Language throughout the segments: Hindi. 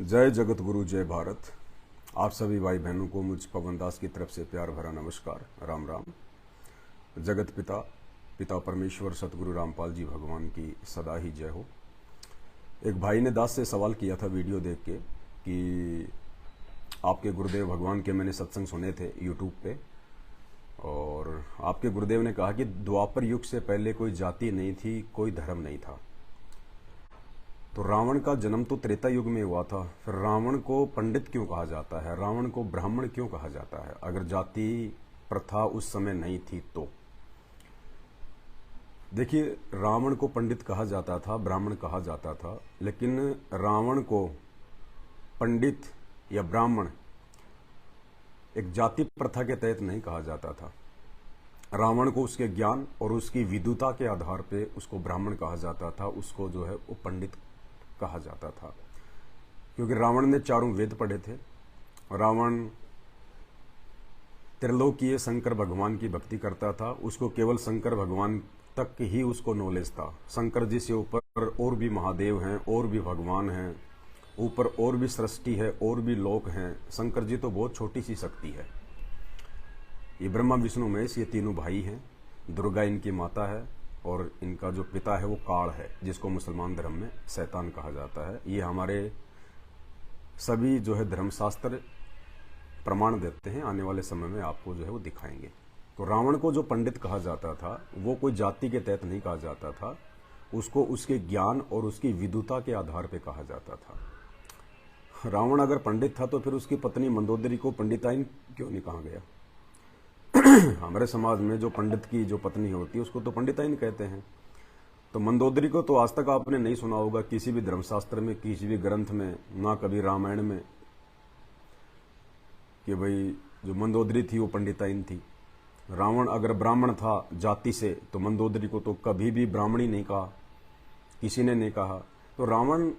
जय जगत गुरु जय भारत। आप सभी भाई बहनों को मुझ पवन दास की तरफ से प्यार भरा नमस्कार, राम राम। जगत पिता पिता परमेश्वर सतगुरु रामपाल जी भगवान की सदा ही जय हो। एक भाई ने दास से सवाल किया था वीडियो देख के कि आपके गुरुदेव भगवान के मैंने सत्संग सुने थे यूट्यूब पे, और आपके गुरुदेव ने कहा कि द्वापर युग से पहले कोई जाति नहीं थी, कोई धर्म नहीं था। तो रावण का जन्म तो त्रेता युग में हुआ था, फिर रावण को पंडित क्यों कहा जाता है, रावण को ब्राह्मण क्यों कहा जाता है अगर जाति प्रथा उस समय नहीं थी तो? देखिए, रावण को पंडित कहा जाता था, ब्राह्मण कहा जाता था, लेकिन रावण को पंडित या ब्राह्मण एक जाति प्रथा के तहत नहीं कहा जाता था। रावण को उसके ज्ञान और उसकी विद्वता के आधार पे उसको ब्राह्मण कहा जाता था, उसको जो है वो पंडित कहा जाता था, क्योंकि रावण ने चारों वेद पढ़े थे। रावण त्रिलोकीय शंकर भगवान की भक्ति करता था, उसको केवल शंकर भगवान तक ही उसको नॉलेज था। शंकर जी से ऊपर और भी महादेव हैं, और भी भगवान हैं, ऊपर और भी सृष्टि है, और भी लोक हैं। शंकर जी तो बहुत छोटी सी शक्ति है। ये ब्रह्मा विष्णु महेश ये तीनों भाई हैं, दुर्गा इनकी माता है, और इनका जो पिता है वो काल है, जिसको मुसलमान धर्म में शैतान कहा जाता है। ये हमारे सभी जो है धर्मशास्त्र प्रमाण देते हैं, आने वाले समय में आपको जो है वो दिखाएंगे। तो रावण को जो पंडित कहा जाता था वो कोई जाति के तहत नहीं कहा जाता था, उसको उसके ज्ञान और उसकी विद्वता के आधार पर कहा जाता था। रावण अगर पंडित था तो फिर उसकी पत्नी मंदोदरी को पंडिताइन क्यों नहीं कहा गया? हमारे समाज में जो पंडित की जो पत्नी होती है उसको तो पंडिताइन कहते हैं। तो मंदोदरी को तो आज तक आपने नहीं सुना होगा किसी भी धर्मशास्त्र में, किसी भी ग्रंथ में, ना कभी रामायण में, कि भाई जो मंदोदरी थी वो पंडिताइन थी। रावण अगर ब्राह्मण था जाति से तो मंदोदरी को तो कभी भी ब्राह्मणी नहीं कहा, किसी ने नहीं कहा। तो रावण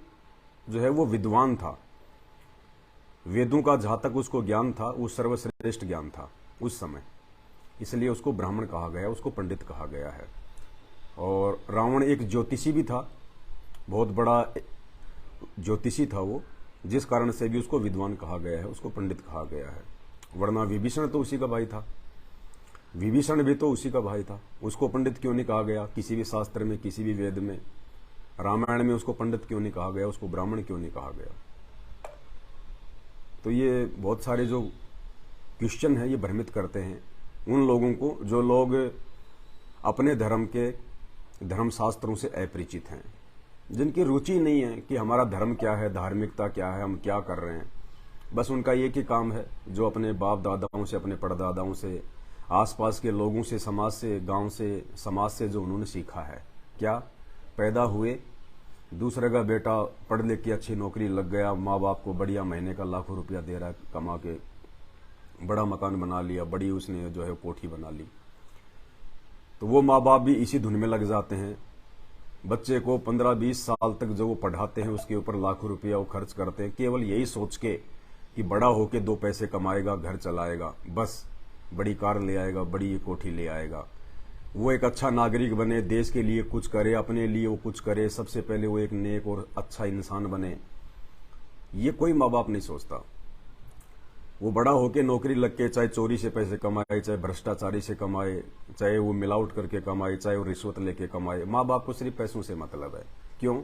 जो है वो विद्वान था, वेदों का जहां तक उसको ज्ञान था वो सर्वश्रेष्ठ ज्ञान था उस समय, इसलिए उसको ब्राह्मण कहा गया, उसको पंडित कहा गया है। और रावण एक ज्योतिषी भी था, बहुत बड़ा ज्योतिषी था वो, जिस कारण से भी उसको विद्वान कहा गया है, उसको पंडित कहा गया है। वरना विभीषण तो उसी का भाई था, विभीषण भी तो उसी का भाई था, उसको पंडित क्यों नहीं कहा गया किसी भी शास्त्र में, किसी भी वेद में? रामायण में उसको पंडित क्यों नहीं कहा गया, उसको ब्राह्मण क्यों नहीं कहा गया? तो ये बहुत सारे जो क्वेश्चन है ये भ्रमित करते हैं उन लोगों को जो लोग अपने धर्म के धर्मशास्त्रों से अपरिचित हैं, जिनकी रुचि नहीं है कि हमारा धर्म क्या है, धार्मिकता क्या है, हम क्या कर रहे हैं। बस उनका एक ही काम है जो अपने बाप दादाओं से, अपने परदादाओं से, आसपास के लोगों से, समाज से, गांव से, समाज से जो उन्होंने सीखा है। क्या पैदा हुए, दूसरे का बेटा पढ़ लिख के अच्छी नौकरी लग गया, माँ बाप को बढ़िया महीने का लाखों रुपया दे रहा है, कमा के बड़ा मकान बना लिया, बड़ी उसने जो है कोठी बना ली, तो वो माँ बाप भी इसी धुन में लग जाते हैं। बच्चे को 15-20 साल तक जो वो पढ़ाते हैं उसके ऊपर लाखों रुपया वो खर्च करते हैं, केवल यही सोच के कि बड़ा होके 2 पैसे कमाएगा, घर चलाएगा, बस बड़ी कार ले आएगा, बड़ी कोठी ले आएगा, वो एक अच्छा नागरिक बने, देश के लिए कुछ करे, अपने लिए वो कुछ करे, सबसे पहले वो एक नेक और अच्छा इंसान बने। ये कोई माँ बाप नहीं सोचता। वो बड़ा होके नौकरी लग के चाहे चोरी से पैसे कमाए, चाहे भ्रष्टाचारी से कमाए, चाहे वो मिलावट करके कमाए, चाहे वो रिश्वत लेके कमाए, माँ बाप को सिर्फ पैसों से मतलब है। क्यों?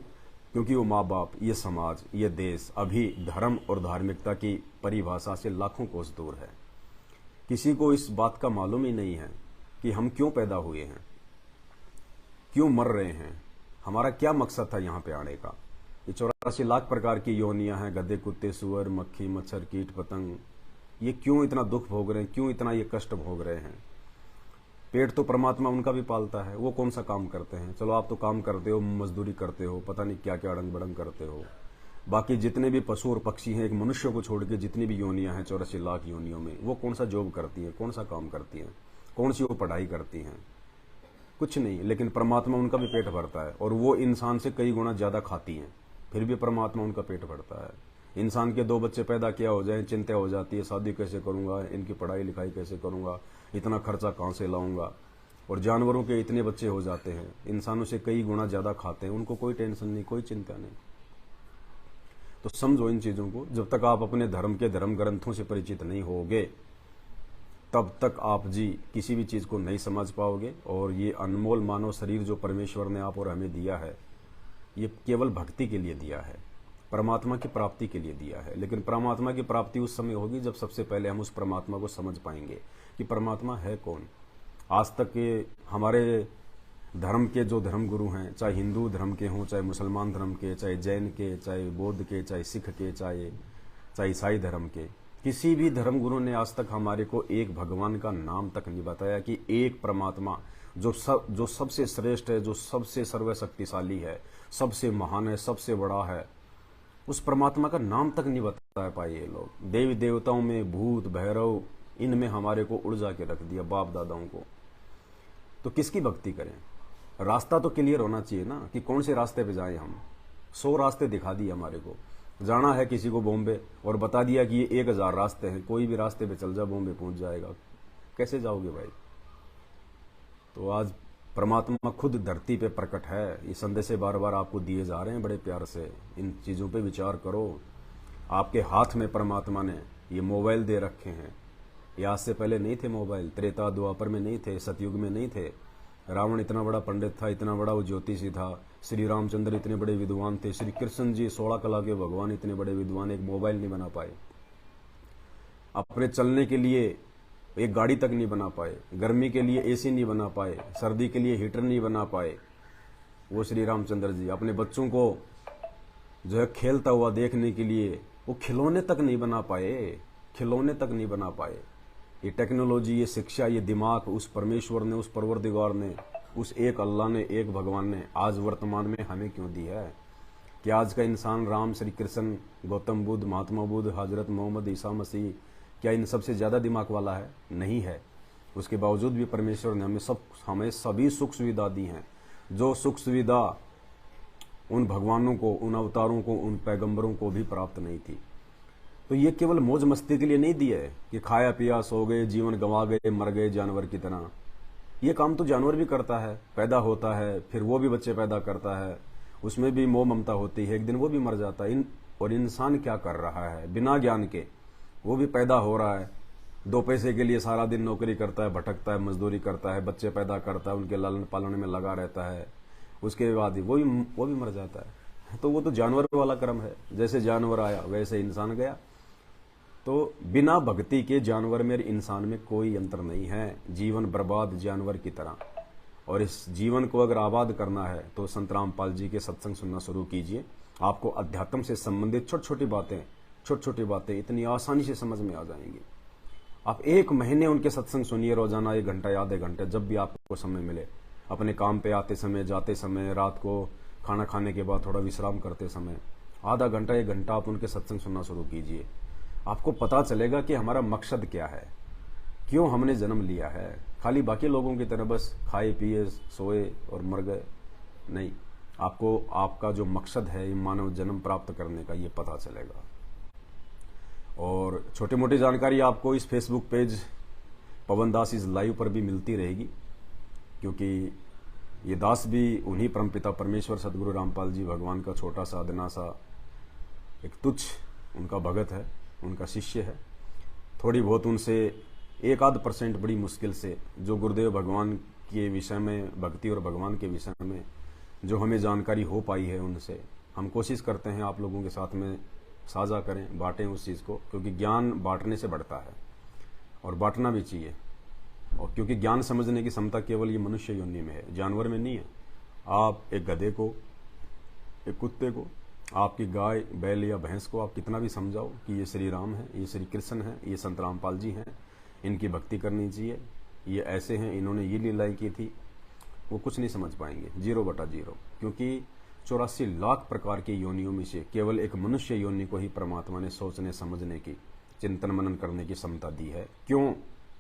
क्योंकि वो माँ बाप, ये समाज, ये देश अभी धर्म और धार्मिकता की परिभाषा से लाखों कोस दूर है। किसी को इस बात का मालूम ही नहीं है कि हम क्यों पैदा हुए हैं, क्यों मर रहे हैं, हमारा क्या मकसद था यहाँ पे आने का। ये 84 लाख प्रकार की योनियां हैं, गधे, कुत्ते, सुअर, मक्खी, मच्छर, कीट, पतंग, ये क्यों इतना दुख भोग रहे हैं, क्यों इतना ये कष्ट भोग रहे हैं? पेट तो परमात्मा उनका भी पालता है, वो कौन सा काम करते हैं? चलो आप तो काम करते हो, मजदूरी करते हो, पता नहीं क्या क्या अड़ंग बड़ंग करते हो। बाकी जितने भी पशु और पक्षी हैं, एक मनुष्य को छोड़ के जितनी भी योनियां हैं 84 लाख योनियों में, वो कौन सा जॉब करती हैं, कौन सा काम करती हैं, कौन सी वो पढ़ाई करती हैं? कुछ नहीं। लेकिन परमात्मा उनका भी पेट भरता है, और वो इंसान से कई गुना ज्यादा खाती हैं, फिर भी परमात्मा उनका पेट भरता है। इंसान के 2 बच्चे पैदा किया हो जाए, चिंता हो जाती है, शादी कैसे करूंगा, इनकी पढ़ाई लिखाई कैसे करूंगा, इतना खर्चा कहां से लाऊंगा। और जानवरों के इतने बच्चे हो जाते हैं, इंसानों से कई गुना ज्यादा खाते हैं, उनको कोई टेंशन नहीं, कोई चिंता नहीं। तो समझो इन चीजों को। जब तक आप अपने धर्म के धर्म ग्रंथों से परिचित नहीं होगे तब तक आप जी किसी भी चीज को नहीं समझ पाओगे। और ये अनमोल मानव शरीर जो परमेश्वर ने आप और हमें दिया है, ये केवल भक्ति के लिए दिया है, परमात्मा की प्राप्ति के लिए दिया है। लेकिन परमात्मा की प्राप्ति उस समय होगी जब सबसे पहले हम उस परमात्मा को समझ पाएंगे कि परमात्मा है कौन। आज तक के हमारे धर्म के जो धर्म गुरु हैं, चाहे हिंदू धर्म के हों, चाहे मुसलमान धर्म के, चाहे जैन के, चाहे बौद्ध के, चाहे सिख के, चाहे ईसाई धर्म के, किसी भी धर्म गुरु ने आज तक हमारे को एक भगवान का नाम तक नहीं बताया कि एक परमात्मा जो सबसे श्रेष्ठ है, जो सबसे सर्वशक्तिशाली है, सबसे महान है, सबसे बड़ा है, उस परमात्मा का नाम तक नहीं बता पाए ये लोग। देवी देवताओं में भूत भैरव इनमें हमारे को उलझा के रख दिया बाप दादाओं को। तो किसकी भक्ति करें? रास्ता तो क्लियर होना चाहिए ना कि कौन से रास्ते पे जाएं हम। 100 रास्ते दिखा दिए हमारे को। जाना है किसी को बॉम्बे और बता दिया कि ये 1000 रास्ते हैं, कोई भी रास्ते पे चल जा बॉम्बे पहुंच जाएगा। कैसे जाओगे भाई? तो आज परमात्मा खुद धरती पे प्रकट है। ये संदेश बार बार आपको दिए जा रहे हैं बड़े प्यार से। इन चीजों पे विचार करो। आपके हाथ में परमात्मा ने ये मोबाइल दे रखे हैं। ये आज से पहले नहीं थे मोबाइल, त्रेता द्वापर में नहीं थे, सतयुग में नहीं थे। रावण इतना बड़ा पंडित था, इतना बड़ा वो ज्योतिषी था, श्री रामचंद्र इतने बड़े विद्वान थे, श्री कृष्ण जी 16 कला के भगवान इतने बड़े विद्वान, एक मोबाइल नहीं बना पाए। अपने चलने के लिए एक गाड़ी तक नहीं बना पाए, गर्मी के लिए एसी नहीं बना पाए, सर्दी के लिए हीटर नहीं बना पाए। वो श्री रामचंद्र जी अपने बच्चों को जो है खेलता हुआ देखने के लिए वो खिलौने तक नहीं बना पाए, खिलौने तक नहीं बना पाए। ये टेक्नोलॉजी, ये शिक्षा, ये दिमाग उस परमेश्वर ने, उस परवरदिगार ने, उस एक अल्लाह ने, एक भगवान ने आज वर्तमान में हमें क्यों दी है? कि आज का इंसान राम, श्री कृष्ण, गौतम बुद्ध, महात्मा बुद्ध, हजरत मोहम्मद, ईसा मसीह, क्या इन सबसे ज्यादा दिमाग वाला है? नहीं है। उसके बावजूद भी परमेश्वर ने हमें सभी सुख सुविधा दी हैं। जो सुख सुविधा उन भगवानों को, उन अवतारों को, उन पैगंबरों को भी प्राप्त नहीं थी। तो ये केवल मौज मस्ती के लिए नहीं दिया है कि खाया पिया सो गए, जीवन गंवा गए, मर गए जानवर की तरह। ये काम तो जानवर भी करता है, पैदा होता है, फिर वो भी बच्चे पैदा करता है, उसमें भी मोह ममता होती है, एक दिन वो भी मर जाता है। और इंसान क्या कर रहा है बिना ज्ञान के? वो भी पैदा हो रहा है, 2 पैसे के लिए सारा दिन नौकरी करता है, भटकता है, मजदूरी करता है, बच्चे पैदा करता है, उनके लालन पालन में लगा रहता है, उसके बाद ही वो भी मर जाता है। तो वो तो जानवर वाला क्रम है। जैसे जानवर आया वैसे इंसान गया। तो बिना भक्ति के जानवर में इंसान में कोई अंतर नहीं है। जीवन बर्बाद जानवर की तरह। और इस जीवन को अगर आबाद करना है तो संत रामपाल जी के सत्संग सुनना शुरू कीजिए। आपको अध्यात्म से संबंधित छोटी छोटी बातें इतनी आसानी से समझ में आ जाएंगी। आप 1 महीने उनके सत्संग सुनिए, रोजाना 1 घंटा या आधे घंटे, जब भी आपको समय मिले, अपने काम पे आते समय, जाते समय, रात को खाना खाने के बाद थोड़ा विश्राम करते समय, आधा घंटा 1 घंटा आप उनके सत्संग सुनना शुरू कीजिए। आपको पता चलेगा कि हमारा मकसद क्या है, क्यों हमने जन्म लिया है। खाली बाकी लोगों की तरह बस खाए पिए सोए और मर गए नहीं। आपको आपका जो मकसद है ये मानव जन्म प्राप्त करने का, ये पता चलेगा। और छोटी मोटी जानकारी आपको इस Facebook page Pawan Das is live पर भी मिलती रहेगी, क्योंकि ये दास भी उन्हीं परमपिता परमेश्वर सदगुरु रामपाल जी भगवान का छोटा सा अदना सा एक तुच्छ उनका भगत है, उनका शिष्य है। थोड़ी बहुत उनसे 1-8% बड़ी मुश्किल से जो गुरुदेव भगवान के विषय में, भक्ति और भगवान के विषय में जो हमें जानकारी हो पाई है, उनसे हम कोशिश करते हैं आप लोगों के साथ में साझा करें, बांटें उस चीज़ को, क्योंकि ज्ञान बांटने से बढ़ता है और बांटना भी चाहिए। और क्योंकि ज्ञान समझने की क्षमता केवल ये मनुष्य योनि में है, जानवर में नहीं है। आप एक गधे को, एक कुत्ते को, आपकी गाय, बैल या भैंस को आप कितना भी समझाओ कि ये श्री राम है, ये श्री कृष्ण है, ये संत रामपाल जी हैं, इनकी भक्ति करनी चाहिए, ये ऐसे हैं, इन्होंने ये लीलाएं की थी, वो कुछ नहीं समझ पाएंगे। 0/0। क्योंकि 84 लाख प्रकार की योनियों में से केवल एक मनुष्य योनि को ही परमात्मा ने सोचने समझने की, चिंतन मनन करने की क्षमता दी है। क्यों?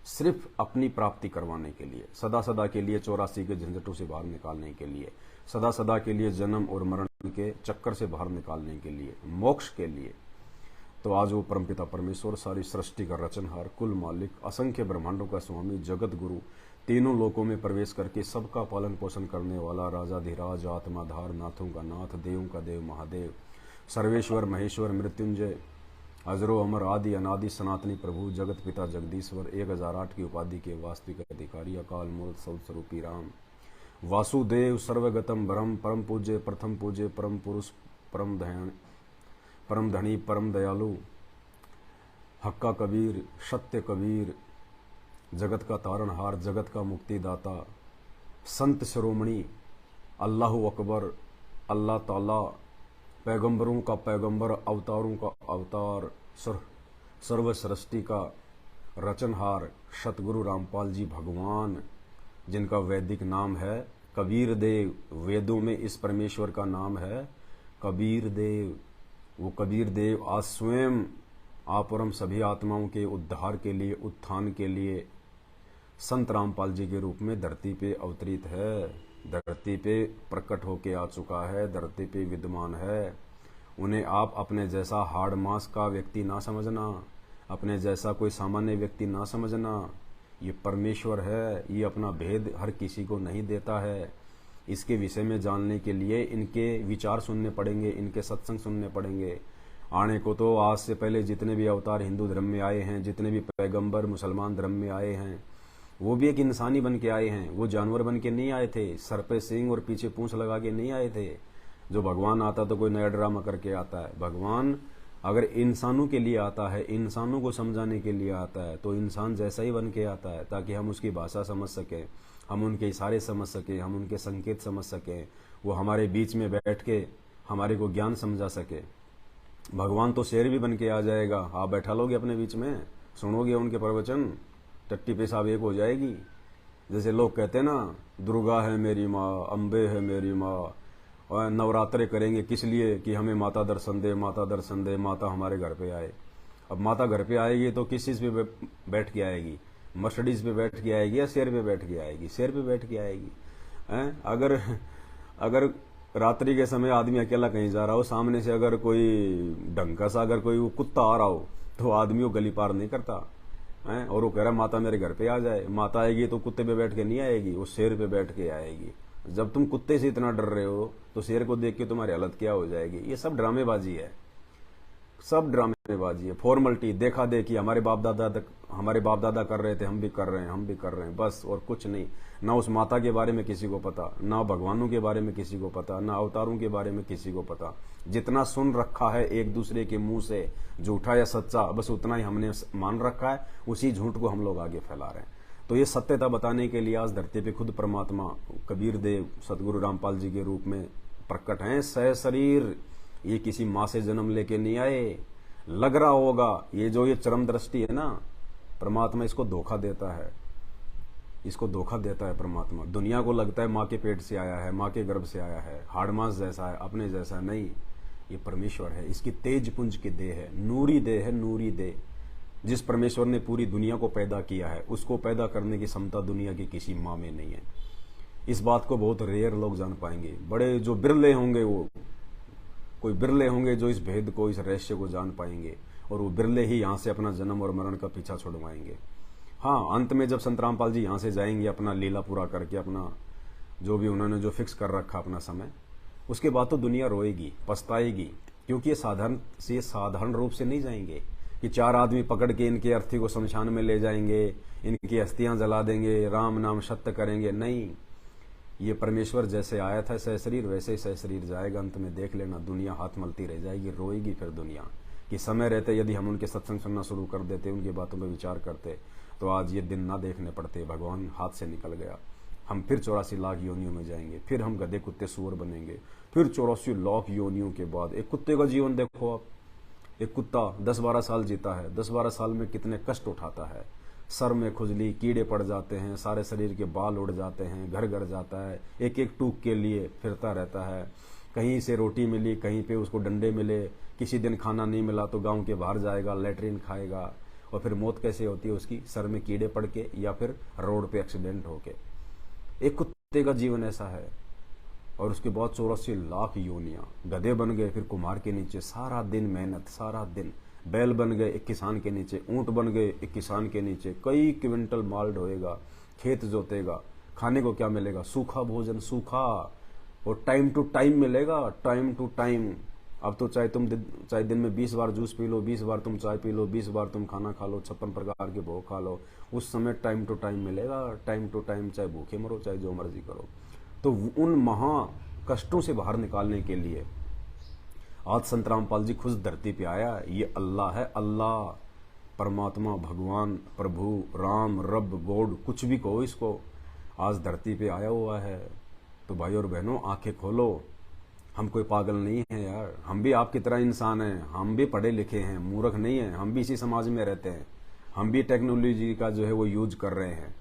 सिर्फ अपनी प्राप्ति करवाने के लिए, सदा सदा के लिए 84 के झंझटों से बाहर निकालने के लिए, सदा सदा के लिए जन्म और मरण के चक्कर से बाहर निकालने के लिए, मोक्ष के लिए। तो आज वो परमपिता परमेश्वर, सारी सृष्टि का रचनहार, कुल मालिक, असंख्य ब्रह्मांडों का स्वामी, जगत गुरु, तीनों लोकों में प्रवेश करके सबका पालन पोषण करने वाला, राजाधिराज, आत्माधार, नाथों का नाथ, देवों का देव महादेव, सर्वेश्वर महेश्वर मृत्युंजय अजरो अमर आदि अनादि सनातनी प्रभु जगत पिता जगदीश्वर 1008 की उपाधि के वास्तविक अधिकारी अकाल मूर्त स्वरूपी राम वासुदेव सर्वगतम ब्रह्म परम पूज्य प्रथम पूज्य परम पुरुष परम धनी परम दयालु हक्का कबीर सत्य कबीर जगत का तारणहार जगत का मुक्तिदाता संत शिरोमणि अल्लाह अकबर अल्लाह ताला पैगंबरों का पैगंबर अवतारों का अवतार सर्व सृष्टि का रचनहार सतगुरु रामपाल जी भगवान जिनका वैदिक नाम है कबीर देव। वेदों में इस परमेश्वर का नाम है कबीर देव। वो कबीर देव आज स्वयं आप और हम सभी आत्माओं के उद्धार के लिए उत्थान के लिए संत रामपाल जी के रूप में धरती पे अवतरित है, धरती पे प्रकट होके आ चुका है, धरती पे विद्यमान है। उन्हें आप अपने जैसा हाड़ मांस का व्यक्ति ना समझना, अपने जैसा कोई सामान्य व्यक्ति ना समझना। ये परमेश्वर है, ये अपना भेद हर किसी को नहीं देता है। इसके विषय में जानने के लिए इनके विचार सुनने पड़ेंगे, इनके सत्संग सुनने पड़ेंगे। आने को तो आज से पहले जितने भी अवतार हिंदू धर्म में आए हैं, जितने भी पैगंबर मुसलमान धर्म में आए हैं, वो भी एक इंसानी बन के आए हैं। वो जानवर बन के नहीं आए थे, सर पे सींग और पीछे पूंछ लगा के नहीं आए थे। जो भगवान आता तो कोई नया ड्रामा करके आता है। भगवान अगर इंसानों के लिए आता है, इंसानों को समझाने के लिए आता है, तो इंसान जैसा ही बन के आता है, ताकि हम उसकी भाषा समझ सकें, हम उनके इशारे समझ सकें, हम उनके संकेत समझ सकें। वो हमारे बीच में बैठ के हमारे को ज्ञान समझा सके। भगवान तो शेर भी बन के आ जाएगा, आप बैठा लोगे अपने बीच में, सुनोगे उनके प्रवचन, टट्टी पेशाब एक हो जाएगी। जैसे लोग कहते हैं ना, दुर्गा है मेरी माँ, अम्बे है मेरी माँ, और नवरात्रे करेंगे किस लिए कि हमें माता दर्शन दे, माता दर्शन दे, माता हमारे घर पे आए। अब माता घर पे आएगी तो किस चीज़ पे बैठ के आएगी? मर्सिडीज पे बैठ के आएगी या शेर पे बैठ के आएगी? शेर पे बैठ के आएगी। अगर रात्रि के समय आदमी अकेला कहीं जा रहा हो, सामने से अगर कोई ढंग सा अगर कोई कुत्ता आ रहा हो, तो आदमी वो गली पार नहीं करता है। और वो कह रहा माता मेरे घर पे आ जाए। माता आएगी तो कुत्ते पे बैठ के नहीं आएगी, वो शेर पे बैठ के आएगी। जब तुम कुत्ते से इतना डर रहे हो तो शेर को देख के तुम्हारी हालत क्या हो जाएगी? ये सब ड्रामेबाजी है, सब ड्रामेबाजी है, फॉर्मलिटी, देखा देखी। हमारे बाप दादा कर रहे थे, हम भी कर रहे हैं, हम भी कर रहे हैं, बस और कुछ नहीं। ना उस माता के बारे में किसी को पता, ना भगवानों के बारे में किसी को पता, ना अवतारों के बारे में किसी को पता। जितना सुन रखा है एक दूसरे के मुंह से, झूठा या सच्चा, बस उतना ही हमने मान रखा है, उसी झूठ को हम लोग आगे फैला रहे हैं। तो ये सत्यता बताने के लिए आज धरती पे खुद परमात्मा कबीर देव सतगुरु रामपाल जी के रूप में प्रकट हैं, सह शरीर। ये किसी माँ से जन्म लेके नहीं आए। लग रहा होगा ये चरम दृष्टि है ना, परमात्मा इसको धोखा देता है, इसको धोखा देता है परमात्मा। दुनिया को लगता है माँ के पेट से आया है, माँ के गर्भ से आया है, हाड़ मांस जैसा है, अपने जैसा नहीं। ये परमेश्वर है, इसकी तेज पुंज की देह है, नूरी देह है, नूरी देह। जिस परमेश्वर ने पूरी दुनिया को पैदा किया है, उसको पैदा करने की क्षमता दुनिया की किसी माँ में नहीं है। इस बात को बहुत रेयर लोग जान पाएंगे। बड़े जो बिरले होंगे, वो कोई बिरले होंगे जो इस भेद को, इस रहस्य को जान पाएंगे, और वो बिरले ही यहाँ से अपना जन्म और मरण का पीछा छुड़वाएंगे। हाँ, अंत में जब संत रामपाल जी यहाँ से जाएंगे अपना लीला पूरा करके, अपना जो भी उन्होंने जो फिक्स कर रखा अपना समय, उसके बाद तो दुनिया रोएगी, पछताएगी। क्योंकि ये साधारण रूप से नहीं जाएंगे कि 4 आदमी पकड़ के इनके अर्थी को शमशान में ले जाएंगे, इनकी अस्थियां जला देंगे, राम नाम सत्य करेंगे। नहीं, ये परमेश्वर जैसे आया था सह शरीर, वैसे ही सह शरीर जाएगा। अंत में देख लेना, दुनिया हाथ मलती रह जाएगी, रोएगी फिर दुनिया। कि समय रहते यदि हम उनके सत्संग सुनना शुरू कर देते, उनकी बातों पर विचार करते, तो आज ये दिन ना देखने पड़ते। भगवान हाथ से निकल गया। हम फिर 84 लाख योनियों में जाएंगे, फिर हम गधे कुत्ते सूअर बनेंगे, फिर 84 लाख योनियों के बाद। एक कुत्ते का जीवन देखो आप, एक कुत्ता 10-12 साल जीता है, 10-12 साल में कितने कष्ट उठाता है। सर में खुजली, कीड़े पड़ जाते हैं, सारे शरीर के बाल उड़ जाते हैं, घर घर जाता है, एक एक टूक के लिए फिरता रहता है। कहीं से रोटी मिली, कहीं पे उसको डंडे मिले, किसी दिन खाना नहीं मिला तो गांव के बाहर जाएगा, लैट्रिन खाएगा, और फिर मौत कैसे होती है उसकी? सर में कीड़े पड़ के या फिर रोड पे एक्सीडेंट होके। एक कुत्ते का जीवन ऐसा है। और उसके बाद 84 लाख योनियां, गधे बन गए, फिर कुम्हार के नीचे सारा दिन मेहनत, सारा दिन। बैल बन गए एक किसान के नीचे, ऊंट बन गए एक किसान के नीचे, कई क्विंटल माल ढोएगा, खेत जोतेगा। खाने को क्या मिलेगा? सूखा भोजन, सूखा, और टाइम टू टाइम मिलेगा, टाइम टू टाइम। अब तो चाहे दिन में 20 बार जूस पी लो, 20 बार तुम चाय पी लो, 20 बार तुम खाना खा लो, 56 प्रकार के भोग खा लो, उस समय टाइम टू टाइम मिलेगा, टाइम टू टाइम, चाहे भूखे मरो चाहे जो मर्जी करो। तो उन महा कष्टों से बाहर निकालने के लिए आज संत रामपाल जी खुद धरती पे आया। ये अल्लाह है, अल्लाह, परमात्मा, भगवान, प्रभु, राम, रब, गॉड, कुछ भी कहो इसको, आज धरती पे आया हुआ है। तो भाई और बहनों, आंखें खोलो। हम कोई पागल नहीं है यार, हम भी आपकी तरह इंसान हैं, हम भी पढ़े लिखे हैं, मूर्ख नहीं हैं, हम भी इसी समाज में रहते हैं, हम भी टेक्नोलॉजी का जो है वो यूज कर रहे हैं।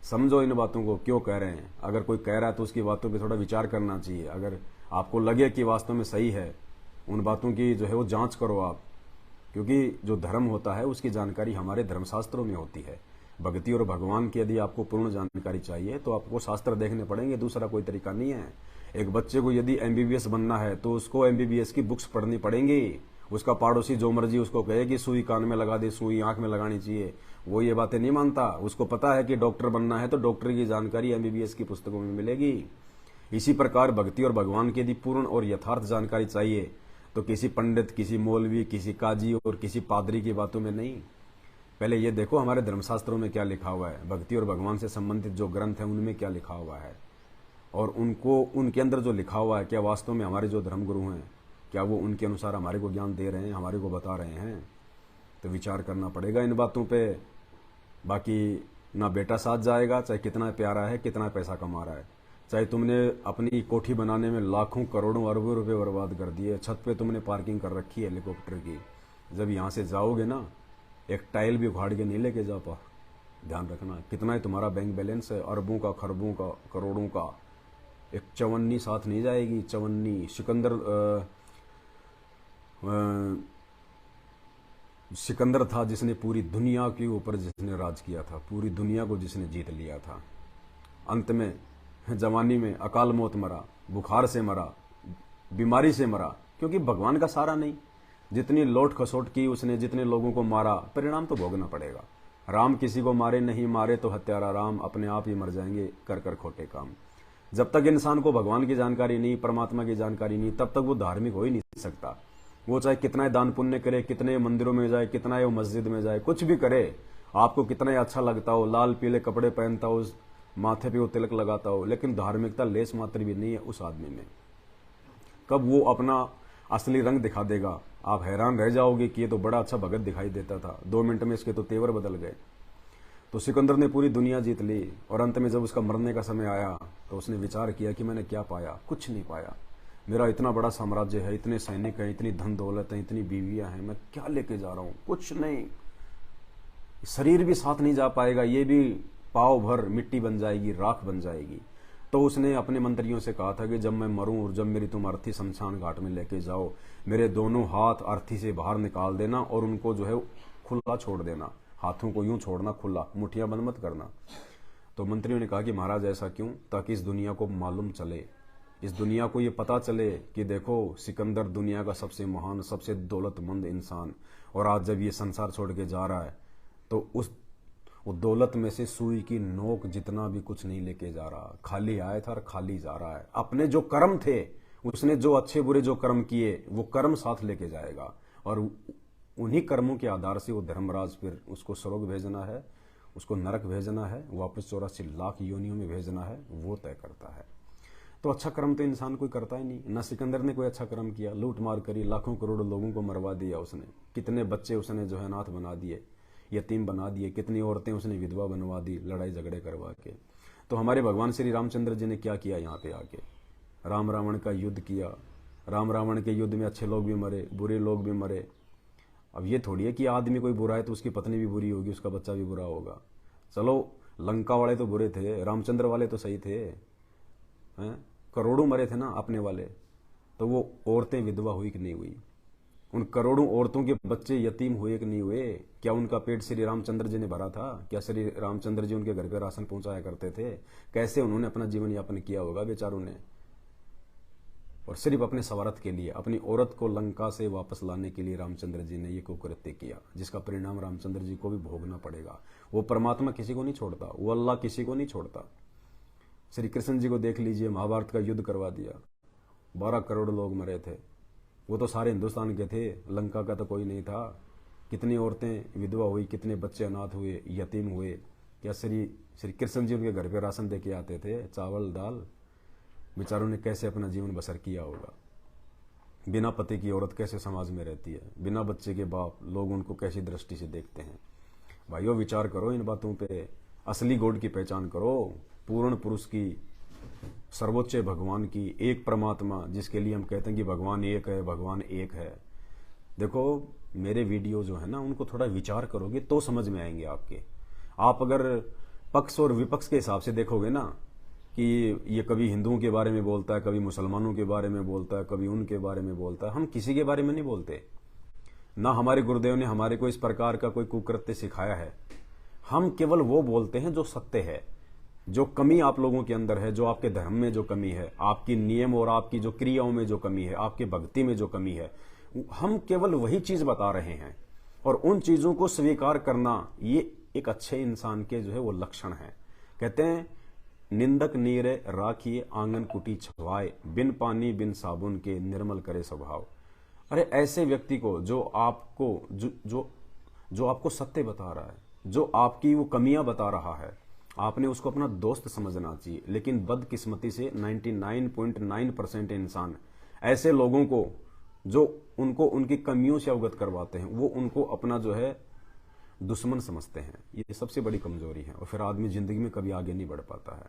समझो इन बातों को क्यों कह रहे हैं। अगर कोई कह रहा है तो उसकी बातों पे थोड़ा विचार करना चाहिए। अगर आपको लगे कि वास्तव में सही है, उन बातों की जो है वो जांच करो आप, क्योंकि जो धर्म होता है उसकी जानकारी हमारे धर्मशास्त्रों में होती है। भक्ति और भगवान की यदि आपको पूर्ण जानकारी चाहिए तो आपको शास्त्र देखने पड़ेंगे, दूसरा कोई तरीका नहीं है। एक बच्चे को यदि एमबीबीएस बनना है तो उसको एमबीबीएस की बुक्स पढ़नी पड़ेंगी। उसका पड़ोसी जो मर्जी उसको कहे कि सुई कान में लगा दे, सुई आंख में लगानी चाहिए, वो ये बातें नहीं मानता। उसको पता है कि डॉक्टर बनना है तो डॉक्टर की जानकारी एमबीबीएस की पुस्तकों में मिलेगी। इसी प्रकार भक्ति और भगवान की यदि पूर्ण और यथार्थ जानकारी चाहिए तो किसी पंडित, किसी मौलवी, किसी काजी और किसी पादरी की बातों में नहीं। पहले ये देखो हमारे धर्मशास्त्रों में क्या लिखा हुआ है, भक्ति और भगवान से संबंधित जो ग्रंथ है उनमें क्या लिखा हुआ है, और उनको उनके अंदर जो लिखा हुआ है क्या वास्तव में हमारे जो धर्मगुरु हैं क्या वो उनके अनुसार हमारे को ज्ञान दे रहे हैं, हमारे को बता रहे हैं। तो विचार करना पड़ेगा इन बातों पे। बाकी ना बेटा साथ जाएगा, चाहे कितना प्यारा है, कितना पैसा कमा रहा है, चाहे तुमने अपनी कोठी बनाने में लाखों करोड़ों अरबों रुपए बर्बाद कर दिए, छत पे तुमने पार्किंग कर रखी है हेलीकॉप्टर की, जब यहाँ से जाओगे ना एक टाइल भी उखाड़ के नहीं लेके जा पा। ध्यान रखना कितना ही तुम्हारा बैंक बैलेंस है, अरबों का, खरबों का, करोड़ों का, एक चवन्नी साथ नहीं जाएगी। चवन्नी सिकंदर था जिसने पूरी दुनिया के ऊपर जिसने राज किया था, पूरी दुनिया को जिसने जीत लिया था। अंत में जवानी में अकाल मौत मरा, बुखार से मरा, बीमारी से मरा, क्योंकि भगवान का सारा नहीं। जितनी लोट खसोट की उसने, जितने लोगों को मारा, परिणाम तो भोगना पड़ेगा। राम किसी को मारे नहीं, मारे तो हत्यारा राम, अपने आप ही मर जाएंगे कर कर खोटे काम। जब तक इंसान को भगवान की जानकारी नहीं, परमात्मा की जानकारी नहीं, तब तक वो धार्मिक हो ही नहीं सकता। वो चाहे कितना ही दान पुण्य करे, कितने मंदिरों में जाए, कितना ही मस्जिद में जाए, कुछ भी करे, आपको कितना ही अच्छा लगता हो, लाल पीले कपड़े पहनता हो, माथे पे वो तिलक लगाता हो, लेकिन धार्मिकता लेस मात्र भी नहीं है उस आदमी में। कब वो अपना असली रंग दिखा देगा, आप हैरान रह जाओगे कि ये तो बड़ा अच्छा भगत दिखाई देता था, 2 मिनट में इसके तो तेवर बदल गए। तो सिकंदर ने पूरी दुनिया जीत ली, और अंत में जब उसका मरने का समय आया तो उसने विचार किया कि मैंने क्या पाया, कुछ नहीं पाया। मेरा इतना बड़ा साम्राज्य है, इतने सैनिक हैं, इतनी धन दौलत है, इतनी बीवियां हैं, मैं क्या लेके जा रहा हूं, कुछ नहीं। शरीर भी साथ नहीं जा पाएगा, ये भी पाव भर मिट्टी बन जाएगी, राख बन जाएगी। तो उसने अपने मंत्रियों से कहा था कि जब मैं मरूं और जब मेरी तुम अर्थी शमशान घाट में लेके जाओ, मेरे दोनों हाथ अर्थी से बाहर निकाल देना और उनको जो है खुला छोड़ देना, हाथों को यूं छोड़ना खुला, मुठ्ठियां बंद मत करना। तो मंत्रियों ने कहा कि महाराज ऐसा क्यों? ताकि इस दुनिया को मालूम चले, इस दुनिया को ये पता चले कि देखो सिकंदर दुनिया का सबसे महान, सबसे दौलतमंद इंसान, और आज जब ये संसार छोड़ के जा रहा है तो वो दौलत में से सुई की नोक जितना भी कुछ नहीं लेके जा रहा, खाली आया था और खाली जा रहा है। अपने जो कर्म थे, उसने जो अच्छे बुरे जो कर्म किए, वो कर्म साथ लेके जाएगा, और उन्हीं कर्मों के आधार से वो धर्मराज फिर उसको स्वर्ग भेजना है, उसको नरक भेजना है, वापस 84 लाख योनियों में भेजना है, वो तय करता है। तो अच्छा कर्म तो इंसान कोई करता ही नहीं। ना सिकंदर ने कोई अच्छा कर्म किया, लूट मार करी, लाखों करोड़ों लोगों को मरवा दिया उसने, कितने बच्चे उसने जो है अनाथ बना दिए, यतीम बना दिए, कितनी औरतें उसने विधवा बनवा दी लड़ाई झगड़े करवा के। तो हमारे भगवान श्री रामचंद्र जी ने क्या किया यहाँ पे आके? राम रावण का युद्ध किया। राम रावण के युद्ध में अच्छे लोग भी मरे, बुरे लोग भी मरे। अब ये थोड़ी है कि आदमी कोई बुरा है तो उसकी पत्नी भी बुरी होगी, उसका बच्चा भी बुरा होगा। चलो लंका वाले तो बुरे थे, रामचंद्र वाले तो सही थे, हैं? करोड़ों मरे थे ना अपने वाले। तो वो औरतें विधवा हुई कि नहीं हुई? उन करोड़ों औरतों के बच्चे यतीम हुए कि नहीं हुए? क्या उनका पेट श्री रामचंद्र जी ने भरा था? क्या श्री रामचंद्र जी उनके घर पे राशन पहुंचाया करते थे? कैसे उन्होंने अपना जीवन यापन किया होगा बेचारों ने? और सिर्फ अपने स्वार्थ के लिए, अपनी औरत को लंका से वापस लाने के लिए रामचंद्र जी ने ये कुकृत्य किया, जिसका परिणाम रामचंद्र जी को भी भोगना पड़ेगा। वो परमात्मा किसी को नहीं छोड़ता, वो अल्लाह किसी को नहीं छोड़ता। श्री कृष्ण जी को देख लीजिए, महाभारत का युद्ध करवा दिया, 12 करोड़ लोग मरे थे, वो तो सारे हिंदुस्तान के थे, लंका का तो कोई नहीं था। कितनी औरतें विधवा हुई, कितने बच्चे अनाथ हुए, यतीम हुए। क्या श्री श्री कृष्ण जी उनके घर पे राशन दे के आते थे, चावल दाल। बेचारों ने कैसे अपना जीवन बसर किया होगा। बिना पति की औरत कैसे समाज में रहती है, बिना बच्चे के बाप, लोग उनको कैसी दृष्टि से देखते हैं। भाइयों, विचार करो इन बातों पे। असली गॉड की पहचान करो, पूर्ण पुरुष की, सर्वोच्च भगवान की, एक परमात्मा, जिसके लिए हम कहते हैं कि भगवान एक है, भगवान एक है। देखो, मेरे वीडियो जो है ना, उनको थोड़ा विचार करोगे तो समझ में आएंगे आपके। आप अगर पक्ष और विपक्ष के हिसाब से देखोगे ना, कि ये कभी हिंदुओं के बारे में बोलता है, कभी मुसलमानों के बारे में बोलता है, कभी उनके बारे में बोलता है, हम किसी के बारे में नहीं बोलते। ना हमारे गुरुदेव ने हमारे को इस प्रकार का कोई कुकृत्य सिखाया है। हम केवल वो बोलते हैं जो सत्य है। जो कमी आप लोगों के अंदर है, जो आपके धर्म में जो कमी है, आपकी नियम और आपकी जो क्रियाओं में जो कमी है, आपके भक्ति में जो कमी है, हम केवल वही चीज बता रहे हैं। और उन चीजों को स्वीकार करना, ये एक अच्छे इंसान के जो है वो लक्षण है। कहते हैं, निंदक नीरे राखिए आंगन कुटी छवाए, बिन पानी बिन साबुन के निर्मल करे स्वभाव। अरे ऐसे व्यक्ति को जो आपको सत्य बता रहा है, जो आपकी वो कमियां बता रहा है, आपने उसको अपना दोस्त समझना चाहिए। लेकिन बदकिस्मती से 99.9% इंसान ऐसे लोगों को, जो उनको उनकी कमियों से अवगत करवाते हैं, वो उनको अपना जो है दुश्मन समझते हैं। ये सबसे बड़ी कमजोरी है, और फिर आदमी जिंदगी में कभी आगे नहीं बढ़ पाता है।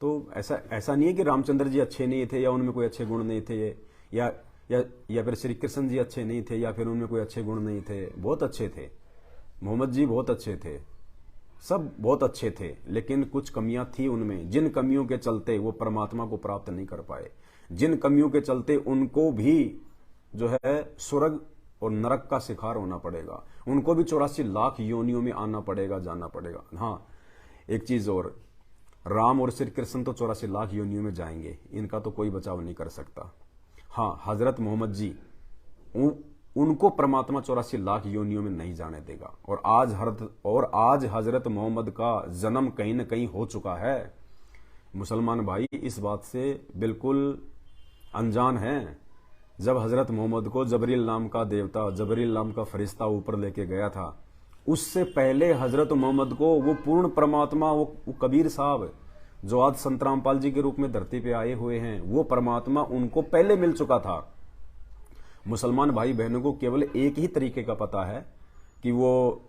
तो ऐसा नहीं है कि रामचंद्र जी अच्छे नहीं थे, या उनमें कोई अच्छे गुण नहीं थे, या फिर श्री कृष्ण जी अच्छे नहीं थे, या फिर उनमें कोई अच्छे गुण नहीं थे। बहुत अच्छे थे। मोहम्मद जी बहुत अच्छे थे, सब बहुत अच्छे थे, लेकिन कुछ कमियां थी उनमें, जिन कमियों के चलते वो परमात्मा को प्राप्त नहीं कर पाए। जिन कमियों के चलते उनको भी जो है स्वर्ग और नरक का शिकार होना पड़ेगा। उनको भी 84 लाख योनियों में आना पड़ेगा, जाना पड़ेगा। हाँ, एक चीज और, राम और श्री कृष्ण तो 84 लाख योनियों में जाएंगे, इनका तो कोई बचाव नहीं कर सकता। हाँ, हजरत मोहम्मद जी, उनको परमात्मा 84 लाख योनियों में नहीं जाने देगा। और आज हजरत मोहम्मद का जन्म कहीं न कहीं हो चुका है। मुसलमान भाई इस बात से बिल्कुल अनजान हैं। जब हजरत मोहम्मद को जबरील नाम का देवता, जबरील नाम का फरिश्ता ऊपर लेके गया था, उससे पहले हजरत मोहम्मद को वो पूर्ण परमात्मा, वो कबीर साहब जो आज संत रामपाल जी के रूप में धरती पे आए हुए हैं, वो परमात्मा उनको पहले मिल चुका था। मुसलमान भाई बहनों को केवल एक ही तरीके का पता है कि वो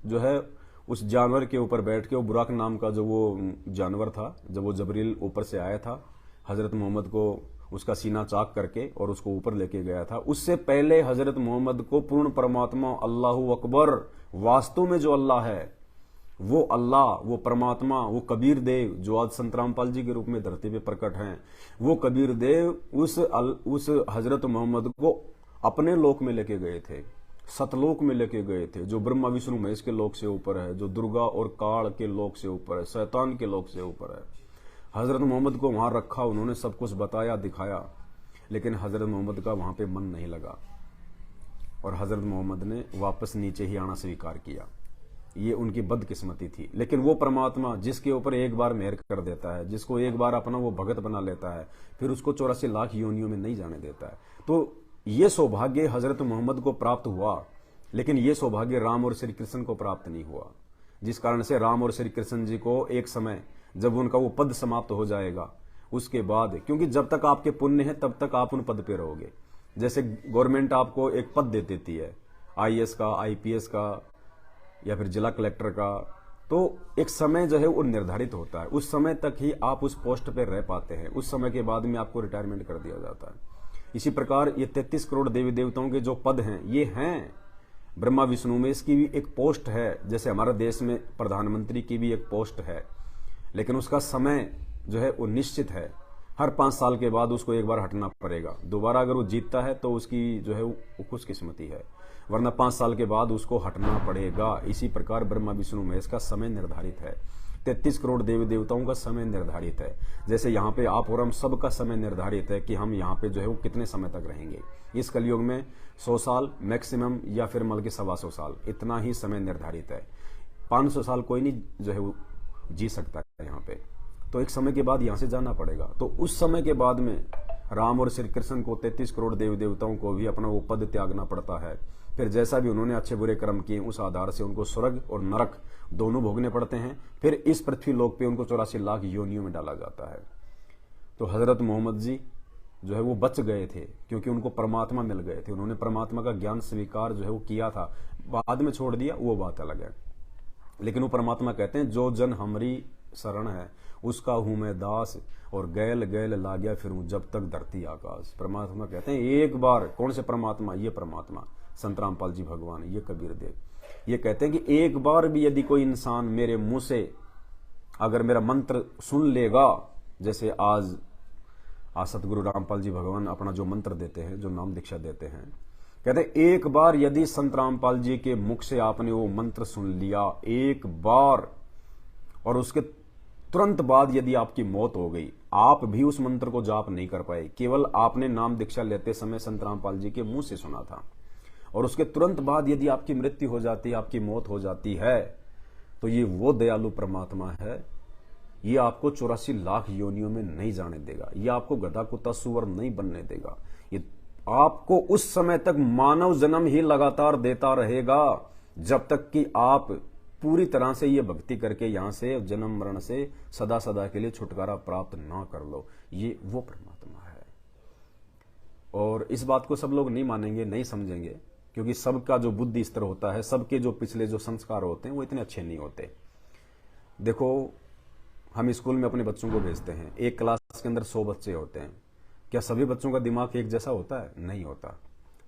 जो है उस जानवर के ऊपर बैठ के, वो बुराक नाम का जो वो जानवर था, जब वो जबरील ऊपर से आया था, हजरत मोहम्मद को उसका सीना चाक करके और उसको ऊपर लेके गया था, उससे पहले हजरत मोहम्मद को पूर्ण परमात्मा अल्लाहु अकबर, वास्तव में जो अल्लाह है, वो अल्लाह, वो परमात्मा, वो कबीर देव जो आज संत रामपाल जी के रूप में धरती पे प्रकट हैं, वो कबीर देव उस हजरत मोहम्मद को अपने लोक में लेके गए थे, सतलोक में लेके गए थे, जो ब्रह्मा विष्णु महेश के लोक से ऊपर है, जो दुर्गा और काल के लोक से ऊपर है, शैतान के लोक से ऊपर है। हजरत मोहम्मद को वहां रखा, उन्होंने सब कुछ बताया, दिखाया, लेकिन हजरत मोहम्मद का वहां पे मन नहीं लगा और हजरत मोहम्मद ने वापस नीचे ही आना स्वीकार किया। ये उनकी बदकिस्मती थी। लेकिन वो परमात्मा जिसके ऊपर एक बार मेहर कर देता है, जिसको एक बार अपना वो भगत बना लेता है, फिर उसको 84 लाख योनियों में नहीं जाने देता है। तो ये सौभाग्य हजरत मोहम्मद को प्राप्त हुआ, लेकिन ये सौभाग्य राम और श्री कृष्ण को प्राप्त नहीं हुआ, जिस कारण से राम और श्री कृष्ण जी को एक समय जब उनका वो पद समाप्त हो जाएगा, उसके बाद, क्योंकि जब तक आपके पुण्य है तब तक आप उन पद पे रहोगे। जैसे गवर्नमेंट आपको एक पद दे देती है, आईएएस का, आईपीएस का, या फिर जिला कलेक्टर का, तो एक समय जो है वो निर्धारित होता है, उस समय तक ही आप उस पोस्ट पे रह पाते हैं, उस समय के बाद में आपको रिटायरमेंट कर दिया जाता है। इसी प्रकार ये 33 करोड़ देवी देवताओं के जो पद हैं, ये हैं ब्रह्मा विष्णु में, इसकी भी एक पोस्ट है। जैसे हमारे देश में प्रधानमंत्री की भी एक पोस्ट है, लेकिन उसका समय जो है वो निश्चित है। हर 5 साल के बाद उसको एक बार हटना पड़ेगा। दोबारा अगर वो जीतता है तो उसकी जो है वो खुशकिस्मती है, वरना 5 साल के बाद उसको हटना पड़ेगा। इसी प्रकार ब्रह्मा विष्णु महेश का समय निर्धारित है, 33 करोड़ देवी देवताओं का समय निर्धारित है। जैसे यहाँ पे आप और हम सब का समय निर्धारित है कि हम यहाँ पे जो है वो कितने समय तक रहेंगे। इस कलयुग में 100 साल मैक्सिमम, या फिर मान के 125 साल, इतना ही समय निर्धारित है। 500 साल कोई नहीं जो है वो जी सकता है यहाँ पे। तो एक समय के बाद यहाँ से जाना पड़ेगा। तो उस समय के बाद में राम और श्री कृष्ण को 33 करोड़ देवी देवताओं को भी अपना वो पद त्यागना पड़ता है। फिर जैसा भी उन्होंने अच्छे बुरे कर्म किए उस आधार से उनको स्वर्ग और नरक दोनों भोगने पड़ते हैं। फिर इस पृथ्वी लोक पे उनको 84 लाख योनियों में डाला जाता है। तो हजरत मोहम्मद जी जो है वो बच गए थे क्योंकि उनको परमात्मा मिल गए थे। उन्होंने परमात्मा का ज्ञान स्वीकार जो है वो किया था, बाद में छोड़ दिया वो बात अलग है। लेकिन वो परमात्मा कहते हैं जो जन हमारी शरण है उसका हूं मैं दास, और गैल गैल लागया फिरूं जब तक धरती आकाश। परमात्मा कहते हैं एक बार, कौन से परमात्मा? ये परमात्मा संत रामपाल जी भगवान, ये कबीर देव, ये कहते हैं कि एक बार भी यदि कोई इंसान मेरे मुंह से अगर मेरा मंत्र सुन लेगा, जैसे आज सतगुरु रामपाल जी भगवान अपना जो मंत्र देते हैं, जो नाम दीक्षा देते हैं, कहते हैं एक बार यदि संत रामपाल जी के मुख से आपने वो मंत्र सुन लिया एक बार, और उसके तुरंत बाद यदि आपकी मौत हो गई, आप भी उस मंत्र को जाप नहीं कर पाए, केवल आपने नाम दीक्षा लेते समय संत रामपाल जी के मुंह से सुना था, और उसके तुरंत बाद यदि आपकी मृत्यु हो जाती है, आपकी मौत हो जाती है, तो ये वो दयालु परमात्मा है, ये आपको 84 लाख योनियों में नहीं जाने देगा, ये आपको गधा कुत्ता सुअर नहीं बनने देगा, ये आपको उस समय तक मानव जन्म ही लगातार देता रहेगा जब तक कि आप पूरी तरह से ये भक्ति करके यहां से जन्म मरण से सदा सदा के लिए छुटकारा प्राप्त ना कर लो। ये वो परमात्मा है। और इस बात को सब लोग नहीं मानेंगे, नहीं समझेंगे, क्योंकि सबका जो बुद्धि स्तर होता है, सबके जो पिछले जो संस्कार होते हैं वो इतने अच्छे नहीं होते। देखो, हम स्कूल में अपने बच्चों को भेजते हैं, एक क्लास के अंदर 100 बच्चे होते हैं, क्या सभी बच्चों का दिमाग एक जैसा होता है? नहीं होता।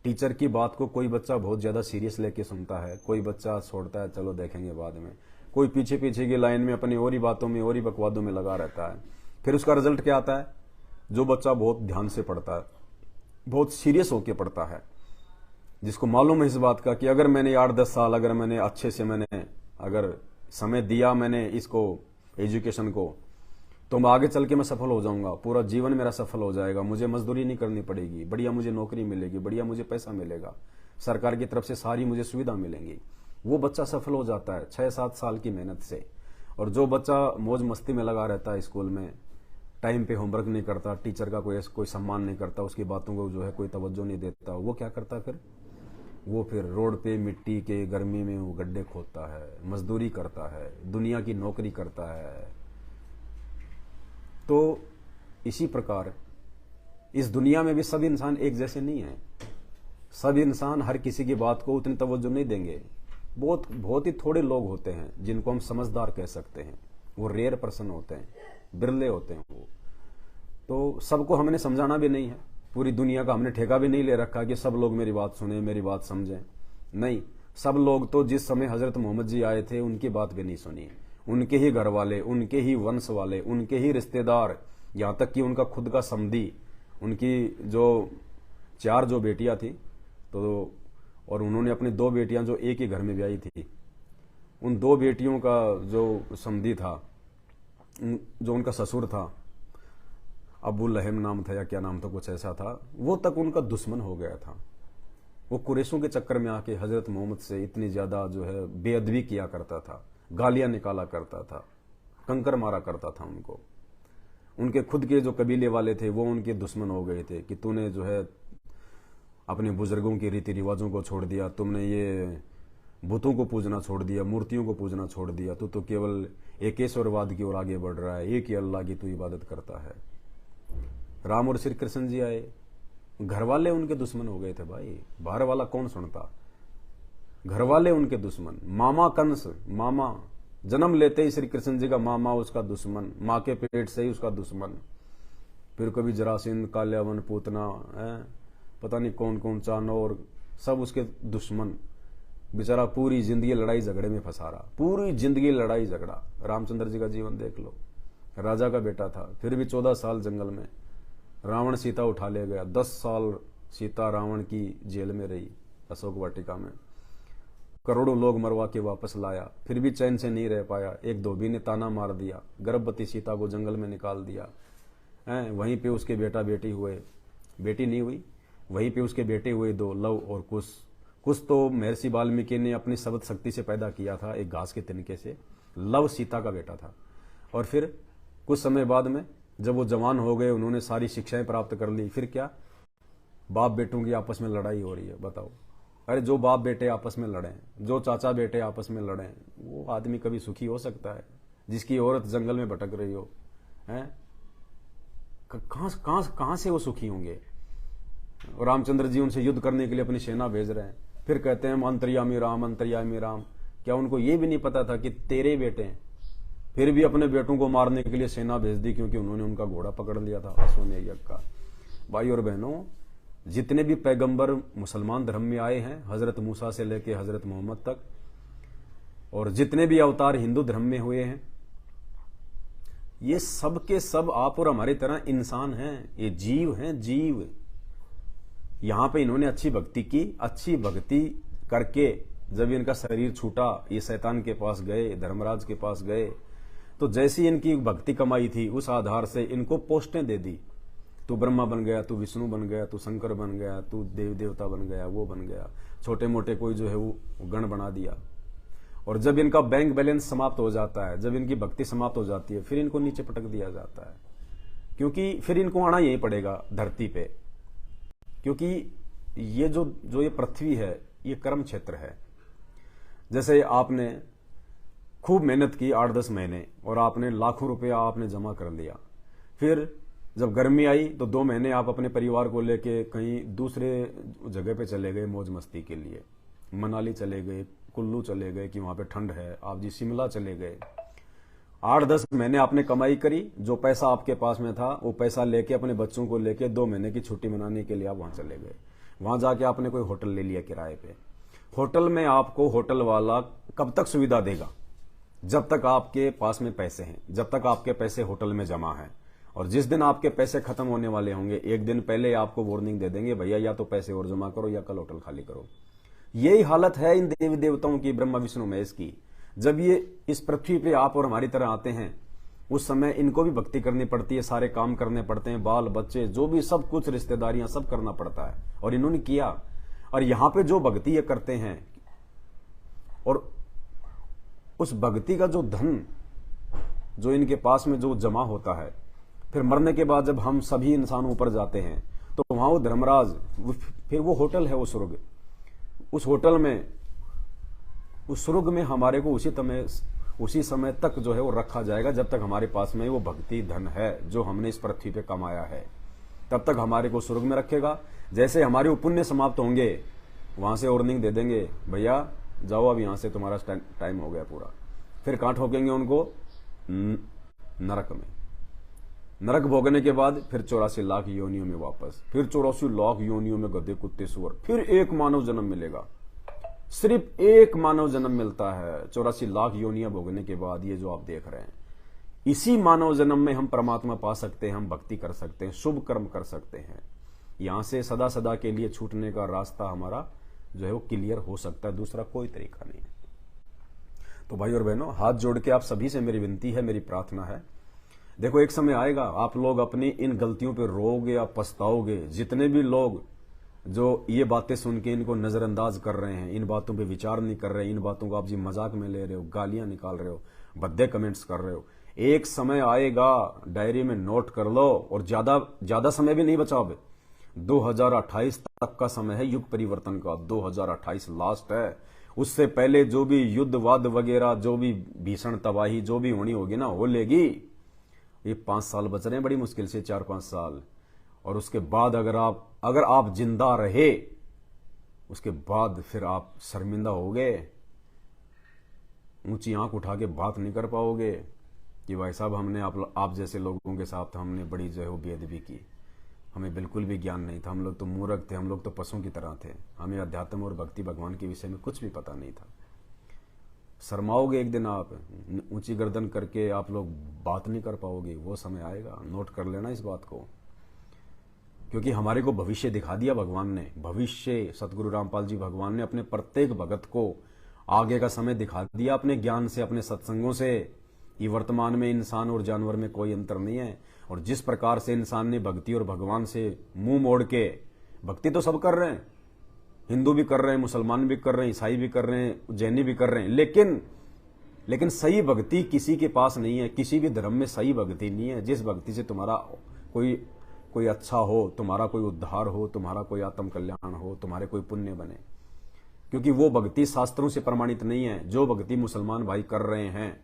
टीचर की बात को कोई बच्चा बहुत ज्यादा सीरियस लेके सुनता है, कोई बच्चा छोड़ता है, चलो देखेंगे बाद में, कोई पीछे पीछे की लाइन में अपनी और ही बातों में और ही बकवादों में लगा रहता है। फिर उसका रिजल्ट क्या आता है? जो बच्चा बहुत ध्यान से पढ़ता है, बहुत सीरियस होके पढ़ता है, जिसको मालूम है इस बात का कि अगर मैंने 8-10 साल अगर मैंने अच्छे से मैंने अगर समय दिया मैंने इसको एजुकेशन को, तो मैं आगे चल के मैं सफल हो जाऊंगा, पूरा जीवन मेरा सफल हो जाएगा, मुझे मजदूरी नहीं करनी पड़ेगी, बढ़िया मुझे नौकरी मिलेगी, बढ़िया मुझे पैसा मिलेगा, सरकार की तरफ से सारी मुझे सुविधा मिलेंगी। वो बच्चा सफल हो जाता है 6-7 साल की मेहनत से। और जो बच्चा मौज मस्ती में लगा रहता है, स्कूल में टाइम पे होमवर्क नहीं करता, टीचर का कोई सम्मान नहीं करता, उसकी बातों को जो है कोई तवज्जो नहीं देता, वो क्या करता है? वो फिर रोड पे मिट्टी के गर्मी में वो गड्ढे खोदता है, मजदूरी करता है, दुनिया की नौकरी करता है। तो इसी प्रकार इस दुनिया में भी सब इंसान एक जैसे नहीं है। सब इंसान हर किसी की बात को उतनी तवज्जो नहीं देंगे। बहुत ही थोड़े लोग होते हैं जिनको हम समझदार कह सकते हैं, वो रेयर पर्सन होते हैं, बिरले होते हैं वो। तो सबको हमने समझाना भी नहीं है, पूरी दुनिया का हमने ठेका भी नहीं ले रखा कि सब लोग मेरी बात सुने, मेरी बात समझें। नहीं, सब लोग तो जिस समय हजरत मोहम्मद जी आए थे उनकी बात भी नहीं सुनी, उनके ही घर वाले, उनके ही वंश वाले, उनके ही रिश्तेदार, यहां तक कि उनका खुद का समधी, उनकी जो 4 जो बेटियां थी, तो और उन्होंने अपनी 2 बेटियां जो एक ही घर में ब्याही थी, उन 2 बेटियों का जो समधी था, जो उनका ससुर था, अबू लहम नाम था या क्या नाम था, कुछ ऐसा था, वो तक उनका दुश्मन हो गया था। वो कुरैशों के चक्कर में आके हजरत मोहम्मद से इतनी ज्यादा जो है बेअदबी किया करता था, गालियां निकाला करता था, कंकर मारा करता था उनको। उनके खुद के जो कबीले वाले थे वो उनके दुश्मन हो गए थे कि तूने जो है अपने बुजुर्गों के रीति रिवाजों को छोड़ दिया, तुमने ये बुतों को पूजना छोड़ दिया, मूर्तियों को पूजना छोड़ दिया, तू तो केवल एकेश्वरवाद की ओर आगे बढ़ रहा है, एक ही अल्लाह की तू इबादत करता है। राम और श्री कृष्ण जी आए, घर वाले उनके दुश्मन हो गए थे भाई, बाहर वाला कौन सुनता, घर वाले उनके दुश्मन। मामा कंस, मामा जन्म लेते ही श्री कृष्ण जी का मामा उसका दुश्मन, माँ के पेट से ही उसका दुश्मन। फिर कभी जरासीन, काल्यावन, पूतना, पता नहीं कौन कौन, चानौर, सब उसके दुश्मन। बेचारा पूरी जिंदगी लड़ाई झगड़े में फंसा रहा, पूरी जिंदगी लड़ाई झगड़ा। रामचंद्र जी का जीवन देख लो, राजा का बेटा था, फिर भी 14 साल जंगल में, रावण सीता उठा ले गया, 10 साल सीता रावण की जेल में रही अशोक वाटिका में, करोड़ों लोग मरवा के वापस लाया, फिर भी चैन से नहीं रह पाया। एक धोबी ने ताना मार दिया, गर्भवती सीता को जंगल में निकाल दिया, वहीं पे उसके बेटा बेटी हुए, बेटी नहीं हुई, वहीं पे उसके बेटे हुए 2, लव और कुश। कुश तो महर्षि वाल्मीकि ने अपनी शब्द शक्ति से पैदा किया था, एक घास के तिनके से। लव सीता का बेटा था। और फिर कुछ समय बाद में जब वो जवान हो गए, उन्होंने सारी शिक्षाएं प्राप्त कर ली, फिर क्या, बाप बेटों की आपस में लड़ाई हो रही है। बताओ, अरे जो बाप बेटे आपस में लड़े, जो चाचा बेटे आपस में लड़े, वो आदमी कभी सुखी हो सकता है? जिसकी औरत जंगल में भटक रही हो, हैं, कहां से वो सुखी होंगे? और रामचंद्र जी उनसे युद्ध करने के लिए अपनी सेना भेज रहे हैं, फिर कहते हैं अंतर्यामी राम, अंतर्यामी राम। क्या उनको ये भी नहीं पता था कि तेरे बेटे हैं? फिर भी अपने बेटों को मारने के लिए सेना भेज दी, क्योंकि उन्होंने उनका घोड़ा पकड़ लिया था अश्वमेध का। भाई और बहनों, जितने भी पैगंबर मुसलमान धर्म में आए हैं, हजरत मूसा से लेके हजरत मोहम्मद तक, और जितने भी अवतार हिंदू धर्म में हुए हैं, ये सब के सब आप और हमारी तरह इंसान हैं, ये जीव हैं, जीव। यहां पे इन्होंने अच्छी भक्ति की, अच्छी भक्ति करके जब इनका शरीर छूटा, ये शैतान के पास गए, धर्मराज के पास गए, तो जैसी इनकी भक्ति कमाई थी, उस आधार से इनको पोस्टें दे दी। तू ब्रह्मा बन गया, तू विष्णु बन गया, तू शंकर बन गया, तू देव देवता बन गया, वो बन गया, छोटे मोटे कोई जो है वो गण बना दिया। और जब इनका बैंक बैलेंस समाप्त हो जाता है, जब इनकी भक्ति समाप्त हो जाती है, फिर इनको नीचे पटक दिया जाता है, क्योंकि फिर इनको आना यही पड़ेगा धरती पे, क्योंकि ये जो ये पृथ्वी है, ये कर्म क्षेत्र है। जैसे आपने खूब मेहनत की 8-10 महीने, और आपने लाखों रुपया आपने जमा कर लिया, फिर जब गर्मी आई तो 2 महीने आप अपने परिवार को लेके कहीं दूसरे जगह पे चले गए मौज मस्ती के लिए, मनाली चले गए, कुल्लू चले गए कि वहां पे ठंड है, आप जी शिमला चले गए। 8-10 महीने आपने कमाई करी, जो पैसा आपके पास में था वो पैसा लेके अपने बच्चों को लेके 2 महीने की छुट्टी मनाने के लिए आप वहां चले गए। वहां जाके आपने कोई होटल ले लिया किराए पे। होटल में आपको होटल वाला कब तक सुविधा देगा? जब तक आपके पास में पैसे हैं, जब तक आपके पैसे होटल में जमा हैं। और जिस दिन आपके पैसे खत्म होने वाले होंगे, एक दिन पहले आपको वार्निंग दे देंगे, भैया या तो पैसे और जमा करो या कल होटल खाली करो। यही हालत है इन देवी देवताओं की, ब्रह्मा विष्णु महेश की। जब ये इस पृथ्वी पे आप और हमारी तरह आते हैं, उस समय इनको भी भक्ति करनी पड़ती है, सारे काम करने पड़ते हैं, बाल बच्चे जो भी सब कुछ, रिश्तेदारियां सब करना पड़ता है, और इन्होंने किया। और यहां पे जो भक्ति ये करते हैं, और उस भक्ति का जो धन जो इनके पास में जो जमा होता है, फिर मरने के बाद जब हम सभी इंसान ऊपर जाते हैं, तो वहां वो धर्मराज, फिर वो होटल है, वो स्वर्ग, उस होटल में, उस स्वर्ग में हमारे को उसी समय तक जो है वो रखा जाएगा, जब तक हमारे पास में वो भक्ति धन है जो हमने इस पृथ्वी पे कमाया है, तब तक हमारे को स्वर्ग में रखेगा। जैसे हमारे पुण्य समाप्त होंगे, वहां से वार्निंग दे देंगे, भैया जाओ अब यहां से, तुम्हारा टाइम हो गया पूरा। फिर कहां ठोकेंगे उनको? नरक में। नरक भोगने के बाद फिर 84 लाख योनियों में वापस, फिर 84 लाख योनियों में गधे कुत्ते सुअर, फिर एक मानव जन्म मिलेगा। सिर्फ एक मानव जन्म मिलता है 84 लाख योनियां भोगने के बाद। ये जो आप देख रहे हैं, इसी मानव जन्म में हम परमात्मा पा सकते हैं, हम भक्ति कर सकते हैं, शुभ कर्म कर सकते हैं। यहां से सदा सदा के लिए छूटने का रास्ता हमारा जो है वो क्लियर हो सकता है, दूसरा कोई तरीका नहीं है। तो भाई और बहनों, हाथ जोड़ के आप सभी से मेरी विनती है, मेरी प्रार्थना है, देखो एक समय आएगा आप लोग अपनी इन गलतियों पे रोओगे या पछताओगे। जितने भी लोग जो ये बातें सुन के इनको नजरअंदाज कर रहे हैं, इन बातों पे विचार नहीं कर रहे, इन बातों को आप जी मजाक में ले रहे हो, गालियां निकाल रहे हो, भद्दे कमेंट्स कर रहे हो, एक समय आएगा, डायरी में नोट कर लो, और ज्यादा समय भी नहीं बचा। अब 2028 तक का समय है युग परिवर्तन का, 2028 लास्ट है। उससे पहले जो भी युद्धवाद वगैरह, जो भी भीषण तबाही जो भी होनी होगी ना, हो लेगी। ये 5 साल बच रहे हैं बड़ी मुश्किल से, 4-5 साल। और उसके बाद अगर आप जिंदा रहे, उसके बाद फिर आप शर्मिंदा होगे, ऊंची आंख उठा के बात नहीं कर पाओगे कि भाई साहब हमने आप जैसे लोगों के साथ हमने बड़ी जो है वो बेअदबी की, हमें बिल्कुल भी ज्ञान नहीं था, हम लोग तो मूर्ख थे, हम लोग तो पशुओं की तरह थे, हमें अध्यात्म और भक्ति भगवान के विषय में कुछ भी पता नहीं था। शर्माओगे एक दिन, आप ऊंची गर्दन करके आप लोग बात नहीं कर पाओगे। वो समय आएगा, नोट कर लेना इस बात को, क्योंकि हमारे को भविष्य दिखा दिया भगवान ने। भविष्य सतगुरु रामपाल जी भगवान ने अपने प्रत्येक भगत को आगे का समय दिखा दिया अपने ज्ञान से, अपने सत्संगों से। ये वर्तमान में इंसान और जानवर में कोई अंतर नहीं है। और जिस प्रकार से इंसान ने भक्ति और भगवान से मुंह मोड़ के, भक्ति तो सब कर रहे हैं, हिंदू भी कर रहे हैं, मुसलमान भी कर रहे हैं, ईसाई भी कर रहे हैं, जैनी भी कर रहे हैं, लेकिन लेकिन सही भक्ति किसी के पास नहीं है, किसी भी धर्म में सही भक्ति नहीं है। जिस भक्ति से तुम्हारा कोई कोई अच्छा हो, तुम्हारा कोई उद्धार हो, तुम्हारा कोई आत्म कल्याण हो, तुम्हारे कोई पुण्य बने, क्योंकि वो भक्ति शास्त्रों से प्रमाणित नहीं है। जो भक्ति मुसलमान भाई कर रहे हैं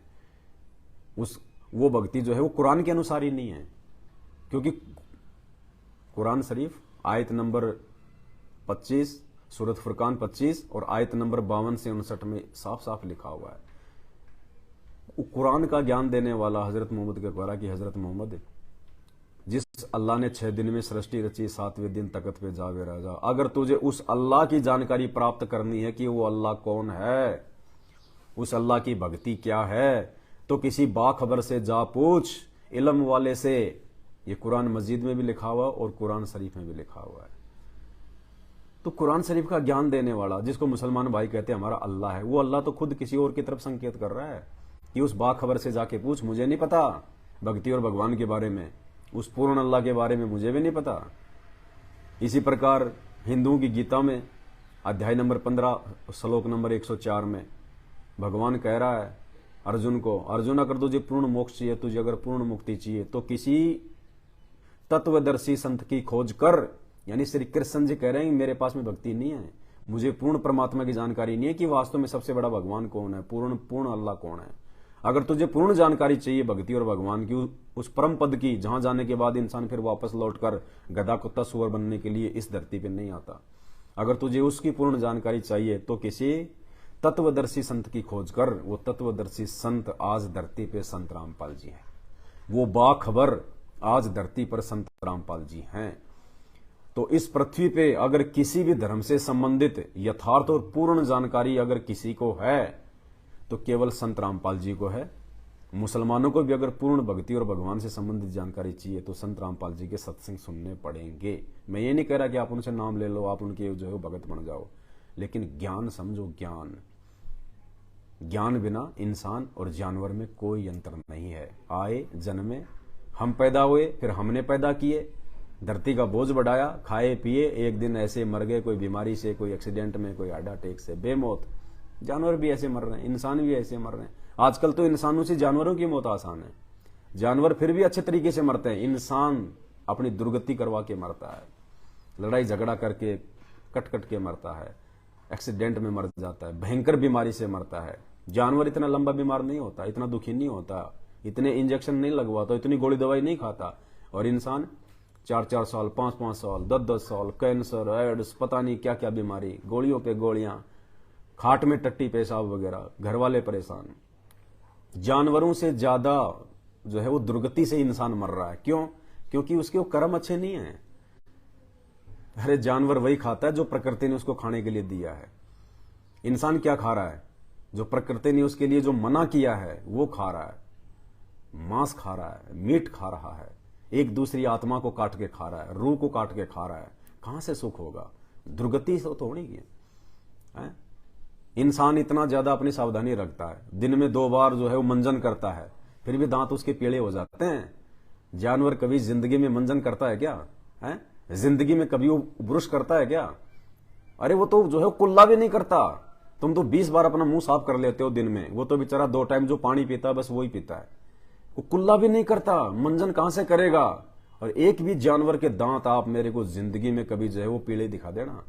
वो भक्ति जो है वो कुरान के अनुसार ही नहीं है, क्योंकि कुरान शरीफ आयत नंबर 25 सूरत फुरकान 25 और आयत नंबर 52 से 59 में साफ साफ लिखा हुआ है। कुरान का ज्ञान देने वाला हजरत मोहम्मद के द्वारा कि हजरत मोहम्मद, जिस अल्लाह ने 6 दिन में सृष्टि रची, 7वें दिन तख्त पे जावे राजा, अगर तुझे उस अल्लाह की जानकारी प्राप्त करनी है कि वो अल्लाह कौन है, उस अल्लाह की भक्ति क्या है, तो किसी बाखबर से जा पूछ, इल्म वाले से। ये कुरान मस्जिद में भी लिखा हुआ और कुरान शरीफ में भी लिखा हुआ है। तो कुरान शरीफ का ज्ञान देने वाला, जिसको मुसलमान भाई कहते हैं हमारा अल्लाह है, वो अल्लाह तो खुद किसी और की तरफ संकेत कर रहा है कि उस बाखबर से जाके पूछ, मुझे नहीं पता भक्ति और भगवान के बारे में, उस पूर्ण अल्लाह के बारे में मुझे भी नहीं पता। इसी प्रकार हिंदुओं की गीता में अध्याय नंबर 15 श्लोक नंबर 104 में भगवान कह रहा है अर्जुन को, अर्जुन अगर तुझे पूर्ण मोक्ष चाहिए, तुझे अगर पूर्ण मुक्ति चाहिए, तो किसी तत्वदर्शी संत की खोज कर। यानी श्री कृष्ण जी कह रहे हैं मेरे पास में भक्ति नहीं है, मुझे पूर्ण परमात्मा की जानकारी नहीं है कि वास्तव में सबसे बड़ा भगवान कौन है, पूर्ण अल्लाह कौन है। अगर तुझे पूर्ण जानकारी चाहिए भक्ति और भगवान की, उस परम पद की, जहां जाने के बाद इंसान फिर वापस लौटकर गधा कुत्ता सुअर बनने के लिए इस धरती पर नहीं आता, अगर तुझे उसकी पूर्ण जानकारी चाहिए तो किसी तत्वदर्शी संत की खोज कर। वो तत्वदर्शी संत आज धरती पे संत रामपाल जी हैं, वो बाखबर आज धरती पर संत रामपाल जी हैं। तो इस पृथ्वी पे अगर किसी भी धर्म से संबंधित यथार्थ और पूर्ण जानकारी अगर किसी को है तो केवल संत रामपाल जी को है। मुसलमानों को भी अगर पूर्ण भक्ति और भगवान से संबंधित जानकारी चाहिए तो संत रामपाल जी के सत्संग सुनने पड़ेंगे। मैं ये नहीं कह रहा कि आप उनसे नाम ले लो, आप उनके जो है भगत बन जाओ, लेकिन ज्ञान समझो। ज्ञान बिना इंसान और जानवर में कोई अंतर नहीं है। आए जन्मे, हम पैदा हुए, फिर हमने पैदा किए, धरती का बोझ बढ़ाया, खाए पिए, एक दिन ऐसे मर गए, कोई बीमारी से, कोई एक्सीडेंट में, कोई हार्ट अटैक से, बेमौत। जानवर भी ऐसे मर रहे हैं, इंसान भी ऐसे मर रहे हैं। आजकल तो इंसानों से जानवरों की मौत आसान है। जानवर फिर भी अच्छे तरीके से मरते हैं, इंसान अपनी दुर्गति करवा के मरता है, लड़ाई झगड़ा करके कट कट के मरता है, एक्सीडेंट में मर जाता है, भयंकर बीमारी से मरता है। जानवर इतना लंबा बीमार नहीं होता, इतना दुखी नहीं होता, इतने इंजेक्शन नहीं लगवाता, इतनी गोली दवाई नहीं खाता। और इंसान 4-4 साल, 5-5 साल, 10-10 साल, कैंसर, एड्स, पता नहीं क्या क्या बीमारी, गोलियों पे गोलियां, खाट में टट्टी पेशाब वगैरह, घर वाले परेशान। जानवरों से ज्यादा जो है वो दुर्गति से इंसान मर रहा है। क्यों? क्योंकि उसके वो कर्म अच्छे नहीं है। अरे जानवर वही खाता है जो प्रकृति ने उसको खाने के लिए दिया है। इंसान क्या खा रहा है? जो प्रकृति ने उसके लिए जो मना किया है वो खा रहा है। मांस खा रहा है, मीट खा रहा है, एक दूसरी आत्मा को काट के खा रहा है, रूह को काट के खा रहा है। कहां से सुख होगा? दुर्गति से तो होनी है। इंसान इतना ज्यादा अपनी सावधानी रखता है, दिन में 2 बार जो है वो मंजन करता है, फिर भी दांत उसके पीले हो जाते हैं। जानवर कभी जिंदगी में मंजन करता है क्या? है जिंदगी में कभी वो ब्रश करता है क्या? अरे वो तो जो है कुल्ला भी नहीं करता। तुम तो 20 बार अपना मुंह साफ कर लेते हो दिन में, वो तो बेचारा 2 टाइम जो पानी पीता है बस वही पीता है, वो कुल्ला भी नहीं करता, मंजन कहां से करेगा? और एक भी जानवर के दांत आप मेरे को जिंदगी में कभी जो है वो पीले दिखा देना,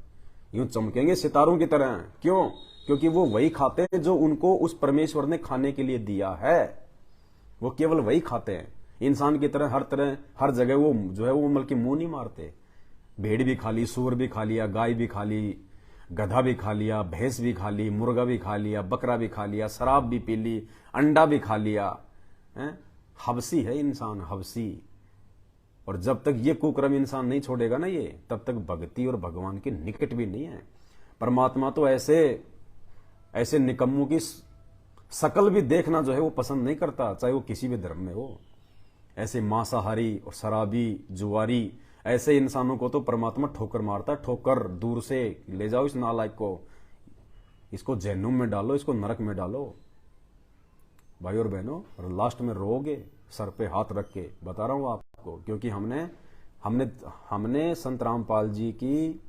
यूं चमकेंगे सितारों की तरह। क्यों? क्योंकि वो वही खाते हैं जो उनको उस परमेश्वर ने खाने के लिए दिया है, वो केवल वही खाते हैं। इंसान की तरह हर जगह वो जो है वो बल्कि मुंह नहीं मारते। भेड़ भी खा ली, सूअर भी खा लिया, गाय भी खा ली, गधा भी खा लिया, भैंस भी खा ली, मुर्गा भी खा लिया, बकरा भी खा लिया, शराब भी पी ली, अंडा भी खा लिया। हबसी है इंसान, हबसी। और जब तक ये कुक्रम इंसान नहीं छोड़ेगा ना ये, तब तक भक्ति और भगवान के निकट भी नहीं है। परमात्मा तो ऐसे निकम्मों की शकल भी देखना जो है वो पसंद नहीं करता, चाहे वो किसी भी धर्म में हो। ऐसे मांसाहारी और शराबी, जुआरी, ऐसे इंसानों को तो परमात्मा ठोकर मारता। ठोकर, दूर से ले जाओ इस नालायक को, इसको जहन्नुम में डालो, इसको नरक में डालो। भाई और बहनों, और लास्ट में रोओगे सर पे हाथ रख के, बता रहा हूं आपको, क्योंकि हमने संत रामपाल जी की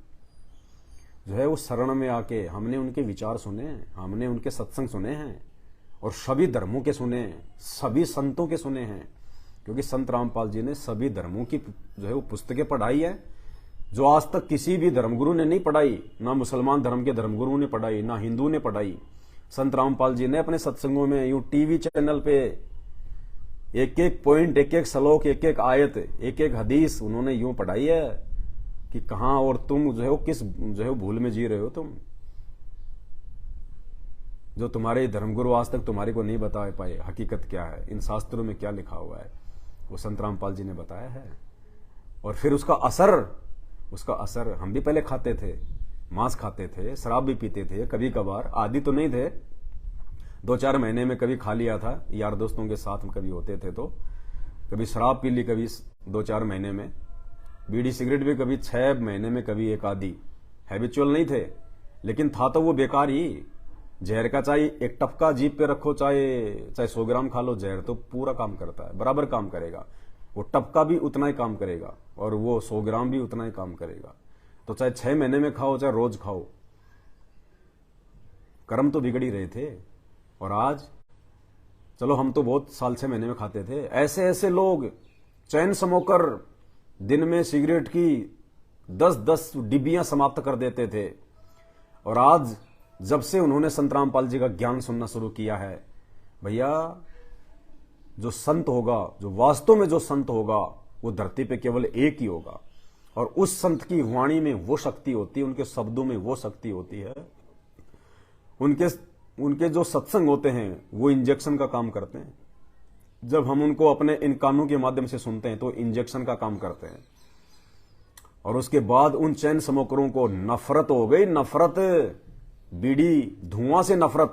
जो है वो शरण में आके हमने उनके विचार सुने, हमने उनके सत्संग सुने हैं और सभी धर्मों के सुने, सभी संतों के सुने हैं, क्योंकि संत रामपाल जी ने सभी धर्मों की जो है वो पुस्तकें पढ़ाई है, जो आज तक किसी भी धर्मगुरु ने नहीं पढ़ाई। ना मुसलमान धर्म के धर्मगुरु ने पढ़ाई, ना हिंदू ने पढ़ाई। संत रामपाल जी ने अपने सत्संगों में यूं टीवी चैनल पे एक एक पॉइंट, एक एक श्लोक, एक एक आयत, एक एक हदीस उन्होंने यूं पढ़ाई है कि कहां और तुम जो है वो किस जो है भूल में जी रहे हो तुम, जो तुम्हारे धर्मगुरु आज तक तुम्हारे को नहीं बता पाए हकीकत क्या है, इन शास्त्रों में क्या लिखा हुआ है, वो संत रामपाल जी ने बताया है। और फिर उसका असर हम भी पहले खाते थे, मांस खाते थे, शराब भी पीते थे, कभी कभार, आदि तो नहीं थे, 2-4 महीने में कभी खा लिया था, यार दोस्तों के साथ में कभी होते थे तो कभी शराब पी ली, कभी 2-4 महीने में, बीड़ी सिगरेट भी कभी 6 महीने में कभी एक आधी, हैबिचुअल नहीं थे, लेकिन था तो वो बेकार ही। जहर का चाहे एक टपका जीभ पे रखो, चाहे 100 ग्राम खा लो, जहर तो पूरा काम करता है, बराबर काम करेगा। वो टपका भी उतना ही काम करेगा और वो 100 ग्राम भी उतना ही काम करेगा। तो चाहे 6 महीने में खाओ, चाहे रोज खाओ, कर्म तो बिगड़ ही रहे थे। और आज चलो हम तो बहुत साल 6 महीने में खाते थे, ऐसे ऐसे लोग चैन समोकर दिन में सिगरेट की 10-10 डिब्बियां समाप्त कर देते थे। और आज जब से उन्होंने संत रामपाल जी का ज्ञान सुनना शुरू किया है, भैया जो संत होगा, जो वास्तव में जो संत होगा, वो धरती पे केवल एक ही होगा। और उस संत की वाणी में वो शक्ति होती है, उनके शब्दों में वो शक्ति होती है, उनके जो सत्संग होते हैं वो इंजेक्शन का काम करते हैं। जब हम उनको अपने इन कानों के माध्यम से सुनते हैं तो इंजेक्शन का काम करते हैं। और उसके बाद उन चैन स्मोकरों को नफरत हो गई, नफरत, बीड़ी धुआं से नफरत।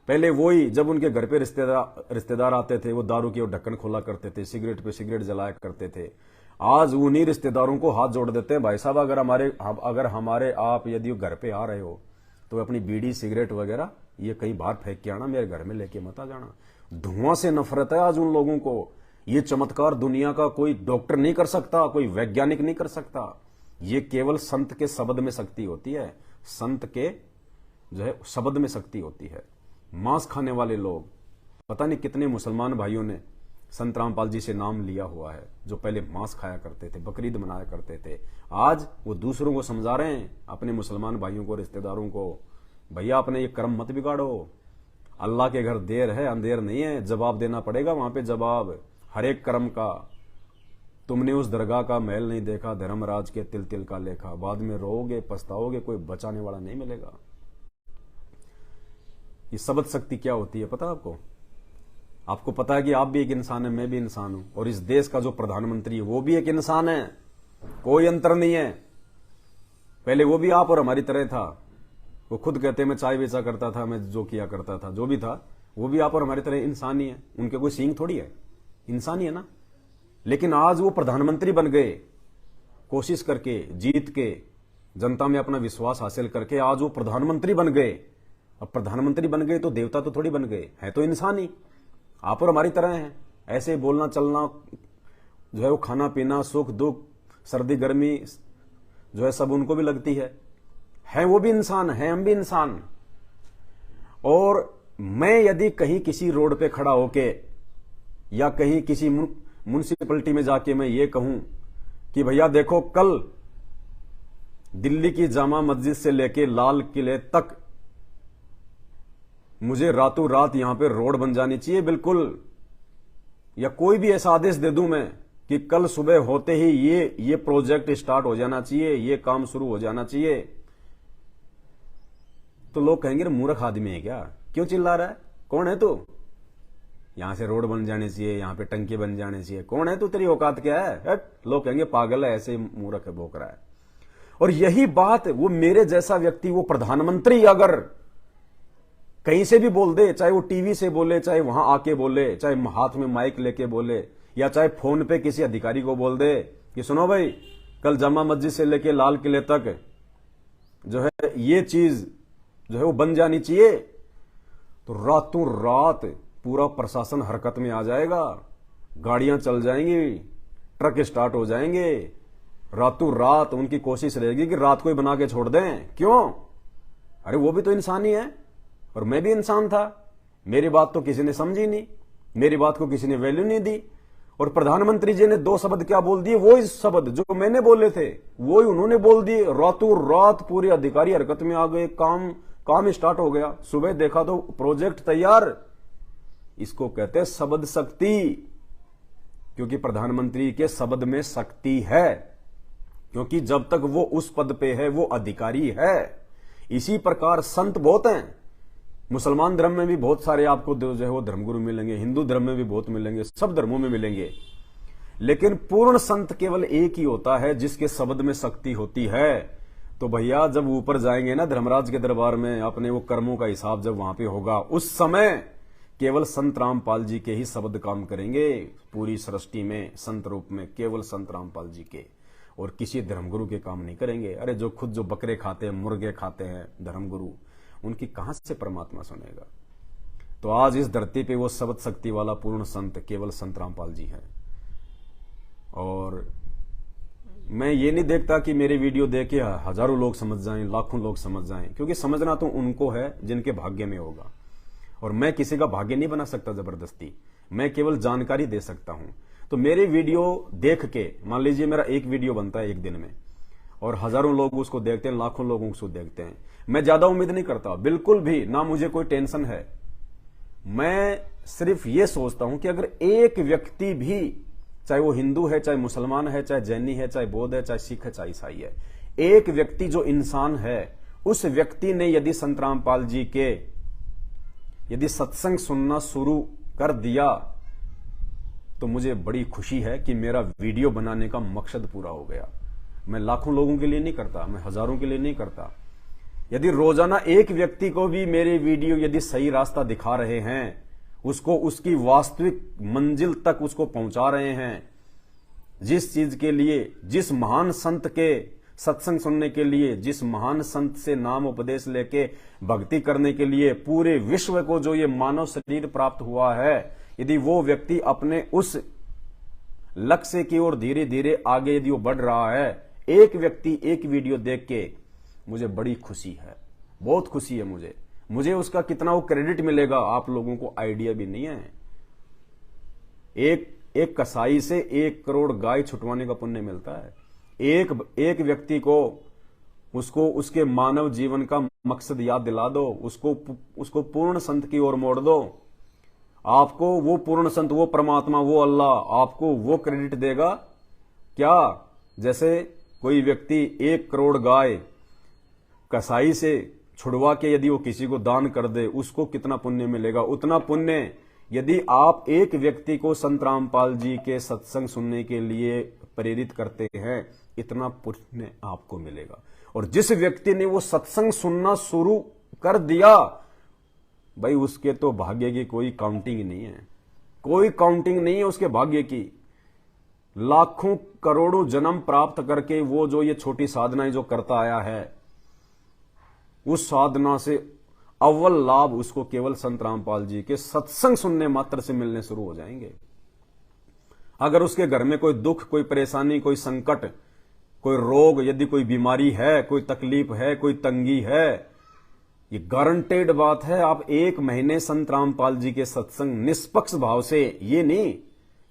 पहले वही जब उनके घर पे रिश्तेदार आते थे, वो दारू की ढक्कन खोला करते थे, सिगरेट पे सिगरेट जलाया करते थे। आज उन्हीं रिश्तेदारों को हाथ जोड़ देते हैं, भाई साहब अगर हमारे आप यदि घर पे आ रहे हो तो अपनी बीड़ी सिगरेट वगैरह ये कहीं बाहर फेंक के आना, मेरे घर में लेके मत आ जाना। धुआं से नफरत है आज उन लोगों को। ये चमत्कार दुनिया का कोई डॉक्टर नहीं कर सकता, कोई वैज्ञानिक नहीं कर सकता। ये केवल संत के शब्द में शक्ति होती है, संत के जो है शब्द में शक्ति होती है। मांस खाने वाले लोग, पता नहीं कितने मुसलमान भाइयों ने संत रामपाल जी से नाम लिया हुआ है, जो पहले मांस खाया करते थे, बकरीद मनाया करते थे। आज वो दूसरों को समझा रहे हैं, अपने मुसलमान भाइयों को, रिश्तेदारों को, भैया अपने ये कर्म मत बिगाड़ो, अल्लाह के घर देर है अंधेर नहीं है, जवाब देना पड़ेगा वहां पे जवाब हर एक कर्म का। तुमने उस दरगाह का महल नहीं देखा, धर्मराज के तिल तिल का लेखा, बाद में रोओगे पछताओगे, कोई बचाने वाला नहीं मिलेगा। ये शब्द शक्ति क्या होती है पता आपको? आपको पता है कि आप भी एक इंसान है, मैं भी इंसान हूं, और इस देश का जो प्रधानमंत्री है वो भी एक इंसान है, कोई अंतर नहीं है। पहले वो भी आप और हमारी तरह था। वो खुद कहते मैं चाय बेचा करता था, मैं जो किया करता था, जो भी था, वो भी आप और हमारी तरह इंसान ही है। उनके कोई सींग थोड़ी है, इंसान ही है ना। लेकिन आज वो प्रधानमंत्री बन गए, कोशिश करके, जीत के, जनता में अपना विश्वास हासिल करके आज वो प्रधानमंत्री बन गए। अब प्रधानमंत्री बन गए तो देवता तो थोड़ी बन गए, है तो इंसान ही, आप और हमारी तरह हैं। ऐसे बोलना चलना जो है वो खाना पीना, सुख दुख, सर्दी गर्मी जो है सब उनको भी लगती है वो भी इंसान है, हम भी इंसान। और मैं यदि कहीं किसी रोड पे खड़ा होके या कहीं किसी म्युनिसिपैलिटी में जाके मैं ये कहूं कि भैया देखो कल दिल्ली की जामा मस्जिद से लेके लाल किले तक मुझे रातों रात यहां पे रोड बन जानी चाहिए बिल्कुल, या कोई भी ऐसा आदेश दे दूं मैं कि कल सुबह होते ही ये प्रोजेक्ट स्टार्ट हो जाना चाहिए, ये काम शुरू हो जाना चाहिए, तो लोग कहेंगे मूर्ख आदमी है क्या, क्यों चिल्ला रहा है, कौन है तू, यहां से रोड बन जाने चाहिए, यहां पे टंकी बन जाने चाहिए, कौन है तू, तेरी औकात क्या है? लोग कहेंगे पागल है, ऐसे मूर्ख है, भोक रहा है। और यही बात वो मेरे जैसा व्यक्ति, वो प्रधानमंत्री अगर कहीं से भी बोल दे, चाहे वो टीवी से बोले, चाहे वहां आके बोले, चाहे हाथ में माइक लेके बोले, या चाहे फोन पे किसी अधिकारी को बोल दे कि सुनो भाई कल जामा मस्जिद से लेके लाल किले तक जो है ये चीज जो है वो बन जानी चाहिए, तो रातों रात पूरा प्रशासन हरकत में आ जाएगा, गाड़ियां चल जाएंगी, ट्रक स्टार्ट हो जाएंगे, रातों रात उनकी कोशिश रहेगी कि रात को ही बना के छोड़ दें। क्यों? अरे वो भी तो इंसान ही है, और मैं भी इंसान था, मेरी बात तो किसी ने समझी नहीं, मेरी बात को किसी ने वैल्यू नहीं दी। और प्रधानमंत्री जी ने 2 शब्द क्या बोल दिए, वो इस शब्द जो मैंने बोले थे वो ही उन्होंने बोल दिए। रातों रात पूरे अधिकारी हरकत में आ गए, काम स्टार्ट हो गया। सुबह देखा तो प्रोजेक्ट तैयार। इसको कहते हैं शब्द शक्ति, क्योंकि प्रधानमंत्री के शब्द में शक्ति है, क्योंकि जब तक वो उस पद पे है वो अधिकारी है। इसी प्रकार संत बहुत हैं, मुसलमान धर्म में भी बहुत सारे आपको जो है वो धर्मगुरु मिलेंगे, हिंदू धर्म में भी बहुत मिलेंगे, सब धर्मों में मिलेंगे। लेकिन पूर्ण संत केवल एक ही होता है जिसके शब्द में शक्ति होती है। तो भैया जब ऊपर जाएंगे ना धर्मराज के दरबार में, अपने वो कर्मों का हिसाब जब वहां पे होगा, उस समय केवल संत रामपाल जी के ही शब्द काम करेंगे। पूरी सृष्टि में संत रूप में केवल संत रामपाल जी के, और किसी धर्मगुरु के काम नहीं करेंगे। अरे जो खुद जो बकरे खाते हैं, मुर्गे खाते हैं धर्मगुरु, उनकी कहां से परमात्मा सुनेगा। तो आज इस धरती पे वो शब्द शक्ति वाला पूर्ण संत केवल संत रामपाल जी है। और मैं ये नहीं देखता कि मेरे वीडियो देख के हजारों लोग समझ जाएं, लाखों लोग समझ जाएं, क्योंकि समझना तो उनको है जिनके भाग्य में होगा। और मैं किसी का भाग्य नहीं बना सकता जबरदस्ती, मैं केवल जानकारी दे सकता हूं। तो मेरे वीडियो देख के, मान लीजिए मेरा एक वीडियो बनता है एक दिन में और हजारों लोग उसको देखते हैं, लाखों लोग उसको देखते हैं, मैं ज्यादा उम्मीद नहीं करता, बिल्कुल भी ना, मुझे कोई टेंशन है। मैं सिर्फ ये सोचता हूं कि अगर एक व्यक्ति भी, चाहे वो हिंदू है, चाहे मुसलमान है, चाहे जैनी है, चाहे बौद्ध है, चाहे सिख है, चाहे ईसाई है, एक व्यक्ति जो इंसान है, उस व्यक्ति ने यदि संत रामपाल जी के यदि सत्संग सुनना शुरू कर दिया तो मुझे बड़ी खुशी है कि मेरा वीडियो बनाने का मकसद पूरा हो गया। मैं लाखों लोगों के लिए नहीं करता, मैं हजारों के लिए नहीं करता। यदि रोजाना एक व्यक्ति को भी मेरे वीडियो यदि सही रास्ता दिखा रहे हैं, उसको उसकी वास्तविक मंजिल तक उसको पहुंचा रहे हैं, जिस चीज के लिए, जिस महान संत के सत्संग सुनने के लिए, जिस महान संत से नाम उपदेश लेके भक्ति करने के लिए पूरे विश्व को जो ये मानव शरीर प्राप्त हुआ है, यदि वो व्यक्ति अपने उस लक्ष्य की ओर धीरे धीरे आगे यदि वो बढ़ रहा है, एक व्यक्ति एक वीडियो देख के, मुझे बड़ी खुशी है, बहुत खुशी है। मुझे उसका कितना वो क्रेडिट मिलेगा आप लोगों को आइडिया भी नहीं है। एक कसाई से 1 करोड़ गाय छुटवाने का पुण्य मिलता है। एक व्यक्ति को उसको उसके मानव जीवन का मकसद याद दिला दो, उसको पूर्ण संत की ओर मोड़ दो, आपको वो पूर्ण संत, वो परमात्मा, वो अल्लाह आपको वो क्रेडिट देगा क्या? जैसे कोई व्यक्ति 1 करोड़ गाय कसाई से छुड़वा के यदि वो किसी को दान कर दे, उसको कितना पुण्य मिलेगा? उतना पुण्य यदि आप एक व्यक्ति को संत रामपाल जी के सत्संग सुनने के लिए प्रेरित करते हैं, इतना पुण्य आपको मिलेगा। और जिस व्यक्ति ने वो सत्संग सुनना शुरू कर दिया, भाई उसके तो भाग्य की कोई काउंटिंग नहीं है, कोई काउंटिंग नहीं है उसके भाग्य की। लाखों करोड़ों जन्म प्राप्त करके वो जो ये छोटी साधनाएं जो करता आया है, उस साधना से अव्वल लाभ उसको केवल संत रामपाल जी के सत्संग सुनने मात्र से मिलने शुरू हो जाएंगे। अगर उसके घर में कोई दुख, कोई परेशानी, कोई संकट, कोई रोग, यदि कोई बीमारी है, कोई तकलीफ है, कोई तंगी है, ये गारंटेड बात है, आप 1 महीने संत रामपाल जी के सत्संग निष्पक्ष भाव से, ये नहीं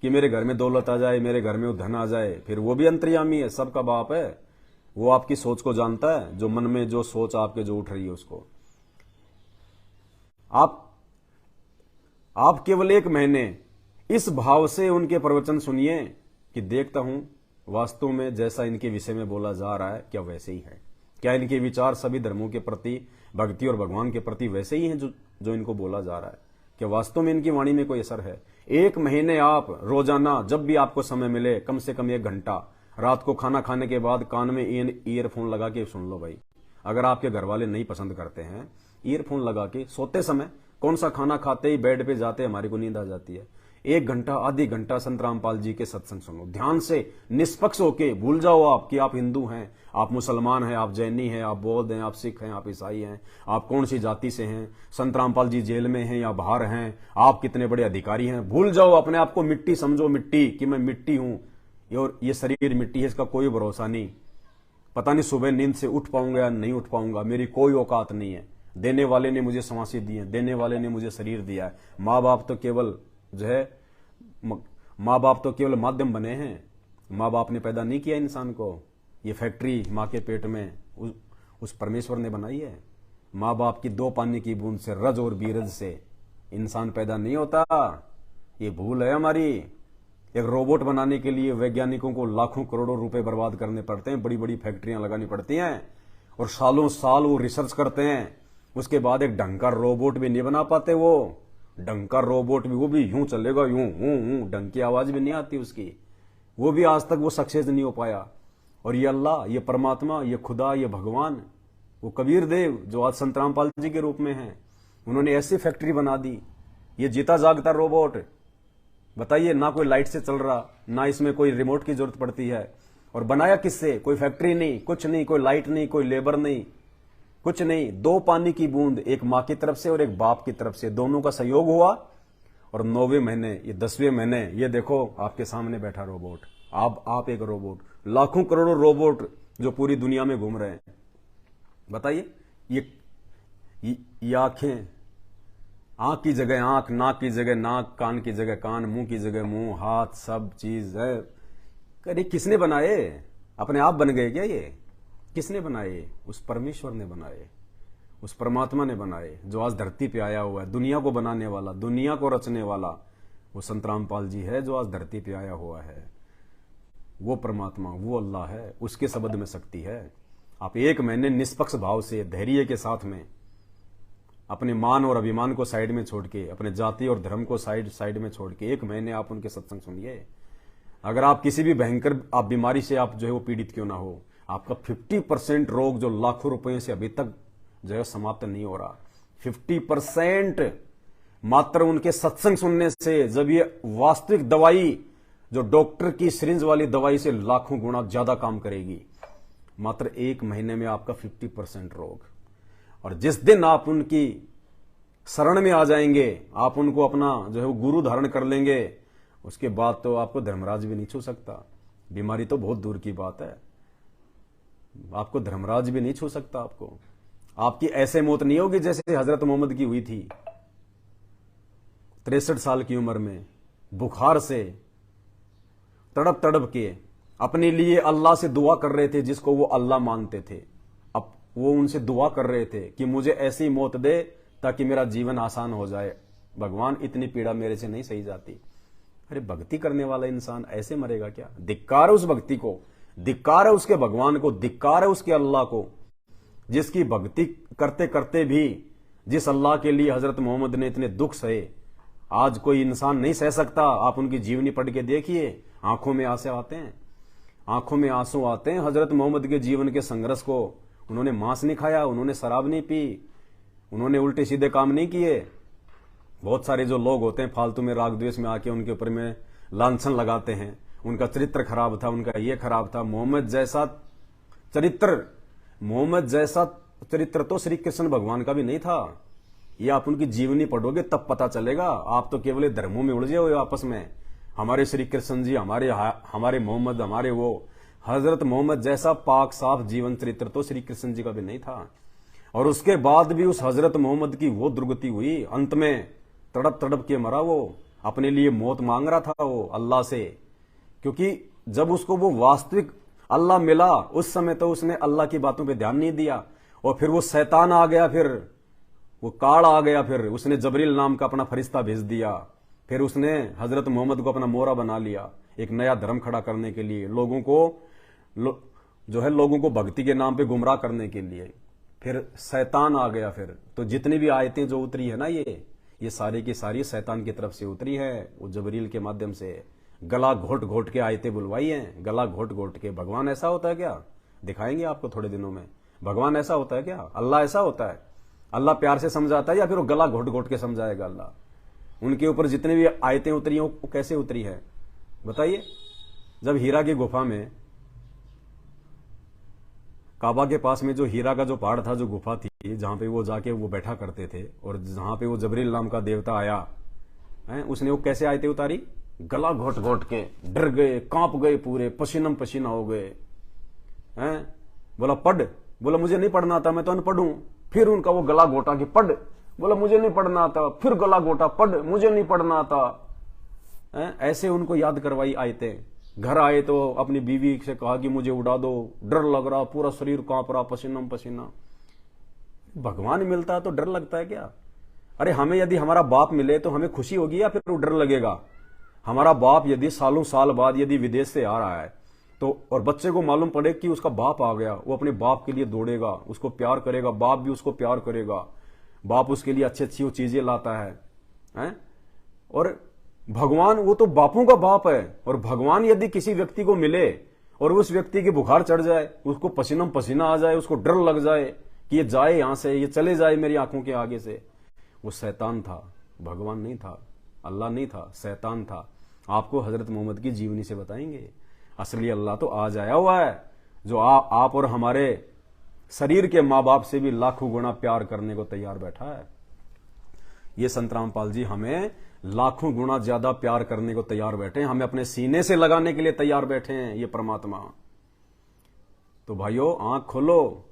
कि मेरे घर में दौलत आ जाए, मेरे घर में धन आ जाए, फिर वो भी अंतर्यामी है, सबका बाप है, वो आपकी सोच को जानता है, जो मन में जो सोच आपके जो उठ रही है उसको। आप केवल 1 महीने इस भाव से उनके प्रवचन सुनिए कि देखता हूं वास्तव में जैसा इनके विषय में बोला जा रहा है क्या वैसे ही है, क्या इनके विचार सभी धर्मों के प्रति, भक्ति और भगवान के प्रति वैसे ही हैं जो इनको बोला जा रहा है, क्या वास्तव में इनकी वाणी में कोई असर है? 1 महीने आप रोजाना जब भी आपको समय मिले, कम से कम 1 घंटा रात को खाना खाने के बाद कान में ईयरफोन लगा के सुन लो भाई। अगर आपके घर वाले नहीं पसंद करते हैं, ईयरफोन लगा के सोते समय, कौन सा खाना खाते ही बेड पे जाते हमारी को नींद आ जाती है, 1 घंटा आधी घंटा संत रामपाल जी के सत्संग सुनो, ध्यान से निष्पक्ष होके। भूल जाओ आप कि आप हिंदू हैं, आप मुसलमान हैं, आप जैनी हैं, आप बौद्ध हैं, आप सिख हैं, आप ईसाई हैं, आप कौन सी जाति से हैं, संत रामपाल जी जेल में हैं या बाहर हैं, आप कितने बड़े अधिकारी हैं। भूल जाओ, अपने आप को मिट्टी समझो, मिट्टी, कि मैं मिट्टी हूं और ये शरीर मिट्टी है, इसका कोई भरोसा नहीं, पता नहीं सुबह नींद से उठ पाऊंगा या नहीं उठ पाऊंगा, मेरी कोई औकात नहीं है। देने वाले ने मुझे सांसें दी हैं, देने वाले ने मुझे शरीर दिया है। माँ बाप तो केवल जो है माँ बाप तो केवल माध्यम बने हैं, माँ बाप ने पैदा नहीं किया इंसान को। ये फैक्ट्री माँ के पेट में उस परमेश्वर ने बनाई है। माँ बाप की 2 पानी की बूंद से, रज और बीरज से इंसान पैदा नहीं होता। ये भूल है हमारी। एक रोबोट बनाने के लिए वैज्ञानिकों को लाखों करोड़ों रुपए बर्बाद करने पड़ते हैं, बड़ी बड़ी फैक्ट्रियां लगानी पड़ती हैं और सालों साल वो रिसर्च करते हैं। उसके बाद एक ढंग का रोबोट भी नहीं बना पाते। वो ढंग का रोबोट भी, वो भी यूं चलेगा, यूं ढंग की आवाज भी नहीं आती उसकी, वो भी आज तक वो सक्सेस नहीं हो पाया। और ये अल्लाह, ये परमात्मा, ये खुदा, ये भगवान, वो कबीर देव जो आज संत रामपाल जी के रूप में हैं, उन्होंने ऐसी फैक्ट्री बना दी। ये जीता जागता रोबोट, बताइए, ना कोई लाइट से चल रहा, ना इसमें कोई रिमोट की जरूरत पड़ती है। और बनाया किससे? कोई फैक्ट्री नहीं, कुछ नहीं, कोई लाइट नहीं, कोई लेबर नहीं, कुछ नहीं। 2 पानी की बूंद, एक मां की तरफ से और एक बाप की तरफ से, दोनों का सहयोग हुआ। और 9वें महीने, ये 10वें महीने, ये देखो आपके सामने बैठा रोबोट। आप एक रोबोट, लाखों करोड़ों रोबोट जो पूरी दुनिया में घूम रहे हैं। बताइए, ये आंखें, आंख की जगह आंख, नाक की जगह नाक, कान की जगह कान, मुंह की जगह मुंह, हाथ, सब चीज है। अरे किसने बनाए? अपने आप बन गए क्या ये? किसने बनाए? उस परमेश्वर ने बनाए, उस परमात्मा ने बनाए, जो आज धरती पे आया हुआ है। दुनिया को बनाने वाला, दुनिया को रचने वाला वो संत रामपाल जी है, जो आज धरती पे आया हुआ है। वो परमात्मा, वो अल्लाह है, उसके शब्द में शक्ति है। आप 1 महीने निष्पक्ष भाव से, धैर्य के साथ में, अपने मान और अभिमान को साइड में छोड़ के, अपने जाति और धर्म को साइड में छोड़ के 1 महीने आप उनके सत्संग सुनिए। अगर आप किसी भी भयंकर आप बीमारी से आप जो है वो पीड़ित क्यों ना हो, आपका 50% रोग जो लाखों रुपए से अभी तक जो है समाप्त नहीं हो रहा, 50% मात्र उनके सत्संग सुनने से, जब ये वास्तविक दवाई जो डॉक्टर की सिरिंज वाली दवाई से लाखों गुना ज्यादा काम करेगी, मात्र 1 महीने में आपका 50% रोग। और जिस दिन आप उनकी शरण में आ जाएंगे, आप उनको अपना जो है वो गुरु धारण कर लेंगे, उसके बाद तो आपको धर्मराज भी नहीं छू सकता। बीमारी तो बहुत दूर की बात है, आपको धर्मराज भी नहीं छू सकता। आपकी ऐसे मौत नहीं होगी जैसे हजरत मोहम्मद की हुई थी, 63 साल की उम्र में बुखार से तड़प तड़प के अपने लिए अल्लाह से दुआ कर रहे थे, जिसको वो अल्लाह मानते थे। अब वो उनसे दुआ कर रहे थे कि मुझे ऐसी मौत दे ताकि मेरा जीवन आसान हो जाए, भगवान इतनी पीड़ा मेरे से नहीं सही जाती। अरे भक्ति करने वाला इंसान ऐसे मरेगा क्या? धिक्कार है उस भक्ति को, धिक्कार है उसके भगवान को, धिक्कार है उसके अल्लाह को, जिसकी भक्ति करते करते भी, जिस अल्लाह के लिए हजरत मोहम्मद ने इतने दुख सहे, आज कोई इंसान नहीं सह सकता। आप उनकी जीवनी पढ़ के देखिए, आंखों में आंसू आते हैं, आंखों में आंसू आते हैं। हजरत मोहम्मद के जीवन के संघर्ष को, उन्होंने मांस नहीं खाया, उन्होंने शराब नहीं पी, उन्होंने उल्टे सीधे काम नहीं किए। बहुत सारे जो लोग होते हैं फालतू में राग द्वेष में आके उनके ऊपर में लांछन लगाते हैं, उनका चरित्र खराब था, उनका ये खराब था। मोहम्मद जैसा चरित्र तो श्री कृष्ण भगवान का भी नहीं था। ये आप उनकी जीवनी पढ़ोगे तब पता चलेगा। आप तो केवल धर्मों में उलझे हुए आपस में, हमारे श्री कृष्ण जी, हमारे मोहम्मद, हमारे वो। हजरत मोहम्मद जैसा पाक साफ जीवन चरित्र तो श्री कृष्ण जी का भी नहीं था। और उसके बाद भी उस हजरत मोहम्मद की वो दुर्गति हुई, अंत में तड़प तड़प के मरा। वो अपने लिए मौत मांग रहा था वो अल्लाह से, क्योंकि जब उसको वो वास्तविक अल्लाह मिला, उस समय तो उसने अल्लाह की बातों पे ध्यान नहीं दिया। और फिर वो शैतान आ गया, फिर वो काल आ गया, फिर उसने जबरील नाम का अपना फरिश्ता भेज दिया। फिर उसने हजरत मोहम्मद को अपना मोहरा बना लिया, एक नया धर्म खड़ा करने के लिए, लोगों को भक्ति के नाम पे गुमराह करने के लिए। फिर शैतान आ गया। फिर तो जितनी भी आयतें जो उतरी है ना, ये सारी की सारी शैतान की तरफ से उतरी है। वो जबरील के माध्यम से गला घोट घोट के आयतें बुलवाई हैं, गला घोट घोट के। भगवान ऐसा होता है क्या? दिखाएंगे आपको थोड़े दिनों में। भगवान ऐसा होता है क्या? अल्लाह ऐसा होता है? अल्लाह प्यार से समझाता है या फिर वो गला घोट घोट के समझाएगा अल्लाह? उनके ऊपर जितनी भी आयतें उतरी हैं वो कैसे उतरी है बताइए। जब हीरा की गुफा में, काबा के पास में जो हीरा का जो पहाड़ था, जो गुफा थी, जहां पे वो जाके वो बैठा करते थे, और जहां पे वो जबरील नाम का देवता आया है, उसने वो कैसे आयतें उतारी? गला घोट घोट के, डर गए, कांप गए, पूरे पसीनम पसीना हो गए हैं। बोला पढ़, बोला मुझे नहीं पढ़ना था, मैं तो अनपढ़ हूं। फिर उनका वो गला घोटा कि पढ़, बोला मुझे नहीं पढ़ना आता, फिर गला घोटा, पढ़, मुझे नहीं पढ़ना आता। ऐसे उनको याद करवाई आयतें। घर आए तो अपनी बीवी से कहा कि मुझे उड़ा दो, डर लग रहा, पूरा शरीर कांप रहा, पसीना पसीना। भगवान मिलता है तो डर लगता है क्या? अरे हमें यदि हमारा बाप मिले तो हमें खुशी होगी या फिर डर लगेगा? हमारा बाप यदि सालों साल बाद यदि विदेश से आ रहा है तो, और बच्चे को मालूम पड़े कि उसका बाप आ गया, वो अपने बाप के लिए दौड़ेगा, उसको प्यार करेगा, बाप भी उसको प्यार करेगा, बाप उसके लिए अच्छी अच्छी वो चीजें लाता है? और भगवान वो तो बापों का बाप है। और भगवान यदि किसी व्यक्ति को मिले और उस व्यक्ति की बुखार चढ़ जाए, उसको पसीना पसीना आ जाए, उसको डर लग जाए कि ये जाए यहां से, ये चले जाए मेरी आंखों के आगे से, वो शैतान था, भगवान नहीं था, अल्लाह नहीं था, शैतान था। आपको हजरत मोहम्मद की जीवनी से बताएंगे। असली अल्लाह तो आज आया हुआ है, जो आप और हमारे शरीर के माँ बाप से भी लाखों गुना प्यार करने को तैयार बैठा है। ये संत रामपाल जी हमें लाखों गुना ज्यादा प्यार करने को तैयार बैठे हैं, हमें अपने सीने से लगाने के लिए तैयार बैठे हैं ये परमात्मा। तो भाइयों आंख खोलो।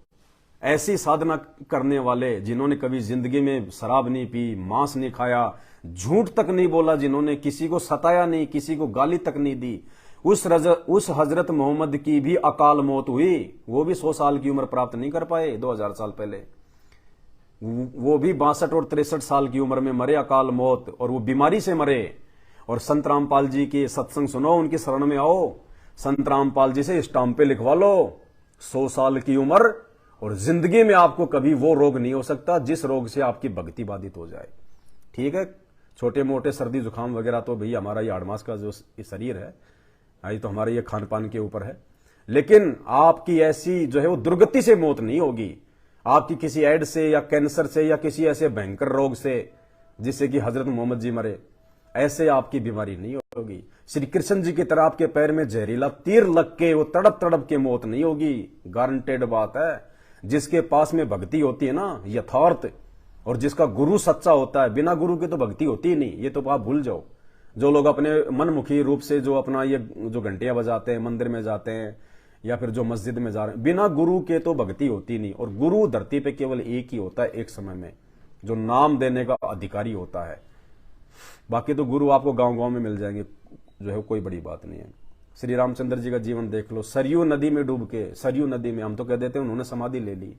ऐसी साधना करने वाले जिन्होंने कभी जिंदगी में शराब नहीं पी, मांस नहीं खाया, झूठ तक नहीं बोला, जिन्होंने किसी को सताया नहीं, किसी को गाली तक नहीं दी, उस हजरत मोहम्मद की भी अकाल मौत हुई। वो भी 100 साल की उम्र प्राप्त नहीं कर पाए 2000 साल पहले। वो भी 62 और 63 साल की उम्र में मरे अकाल मौत, और वो बीमारी से मरे। और संत रामपाल जी के सत्संग सुनो, उनकी शरण में आओ, संत रामपाल जी से स्टाम्प पे लिखवा लो 100 साल की उम्र, और जिंदगी में आपको कभी वो रोग नहीं हो सकता जिस रोग से आपकी भक्ति बाधित हो जाए। ठीक है, छोटे मोटे सर्दी जुकाम वगैरह तो भैया हमारा ये 8 मास का जो शरीर है, ये तो हमारे ये खान पान के ऊपर है, लेकिन आपकी ऐसी जो है वो दुर्गति से मौत नहीं होगी, आपकी किसी एड्स से या कैंसर से या किसी ऐसे भयंकर रोग से जिससे कि हजरत मोहम्मद जी मरे, ऐसे आपकी बीमारी नहीं होगी। श्री कृष्ण जी की तरह आपके पैर में जहरीला तीर लग के वो तड़प तड़प के मौत नहीं होगी, गारंटेड बात है। जिसके पास में भक्ति होती है ना यथार्थ, और जिसका गुरु सच्चा होता है, बिना गुरु के तो भक्ति होती ही नहीं, ये तो आप भूल जाओ। जो लोग अपने मनमुखी रूप से जो अपना ये जो घंटियां बजाते हैं, मंदिर में जाते हैं या फिर जो मस्जिद में जा रहे हैं, बिना गुरु के तो भक्ति होती नहीं। और गुरु धरती पे केवल एक ही होता है एक समय में, जो नाम देने का अधिकारी होता है। बाकी तो गुरु आपको गांव गांव में मिल जाएंगे, जो है कोई बड़ी बात नहीं है। श्री रामचंद्र जी का जीवन देख लो, सरयू नदी में डूब के, सरयू नदी में, हम तो कह देते हैं उन्होंने समाधि ले ली।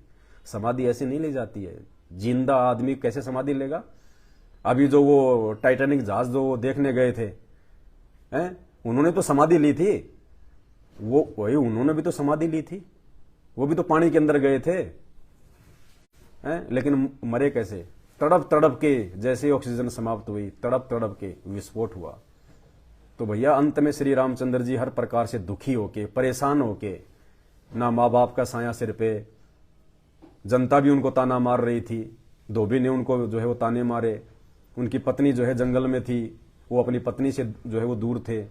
समाधि ऐसे नहीं ली जाती है, जिंदा आदमी कैसे समाधि लेगा? अभी जो वो टाइटैनिक जहाज जो देखने गए थे उन्होंने तो समाधि ली थी, वो वही उन्होंने भी तो समाधि ली थी, वो भी तो पानी के अंदर गए थे लेकिन मरे कैसे? तड़प तड़प के, जैसे ऑक्सीजन समाप्त हुई तड़प तड़प के विस्फोट हुआ। तो भैया अंत में श्री रामचंद्र जी हर प्रकार से दुखी होके, परेशान होके, ना माँ बाप का साया सिर पे, जनता भी उनको ताना मार रही थी, धोबी ने उनको जो है वो ताने मारे, उनकी पत्नी जो है जंगल में थी, वो अपनी पत्नी से जो है वो दूर थे,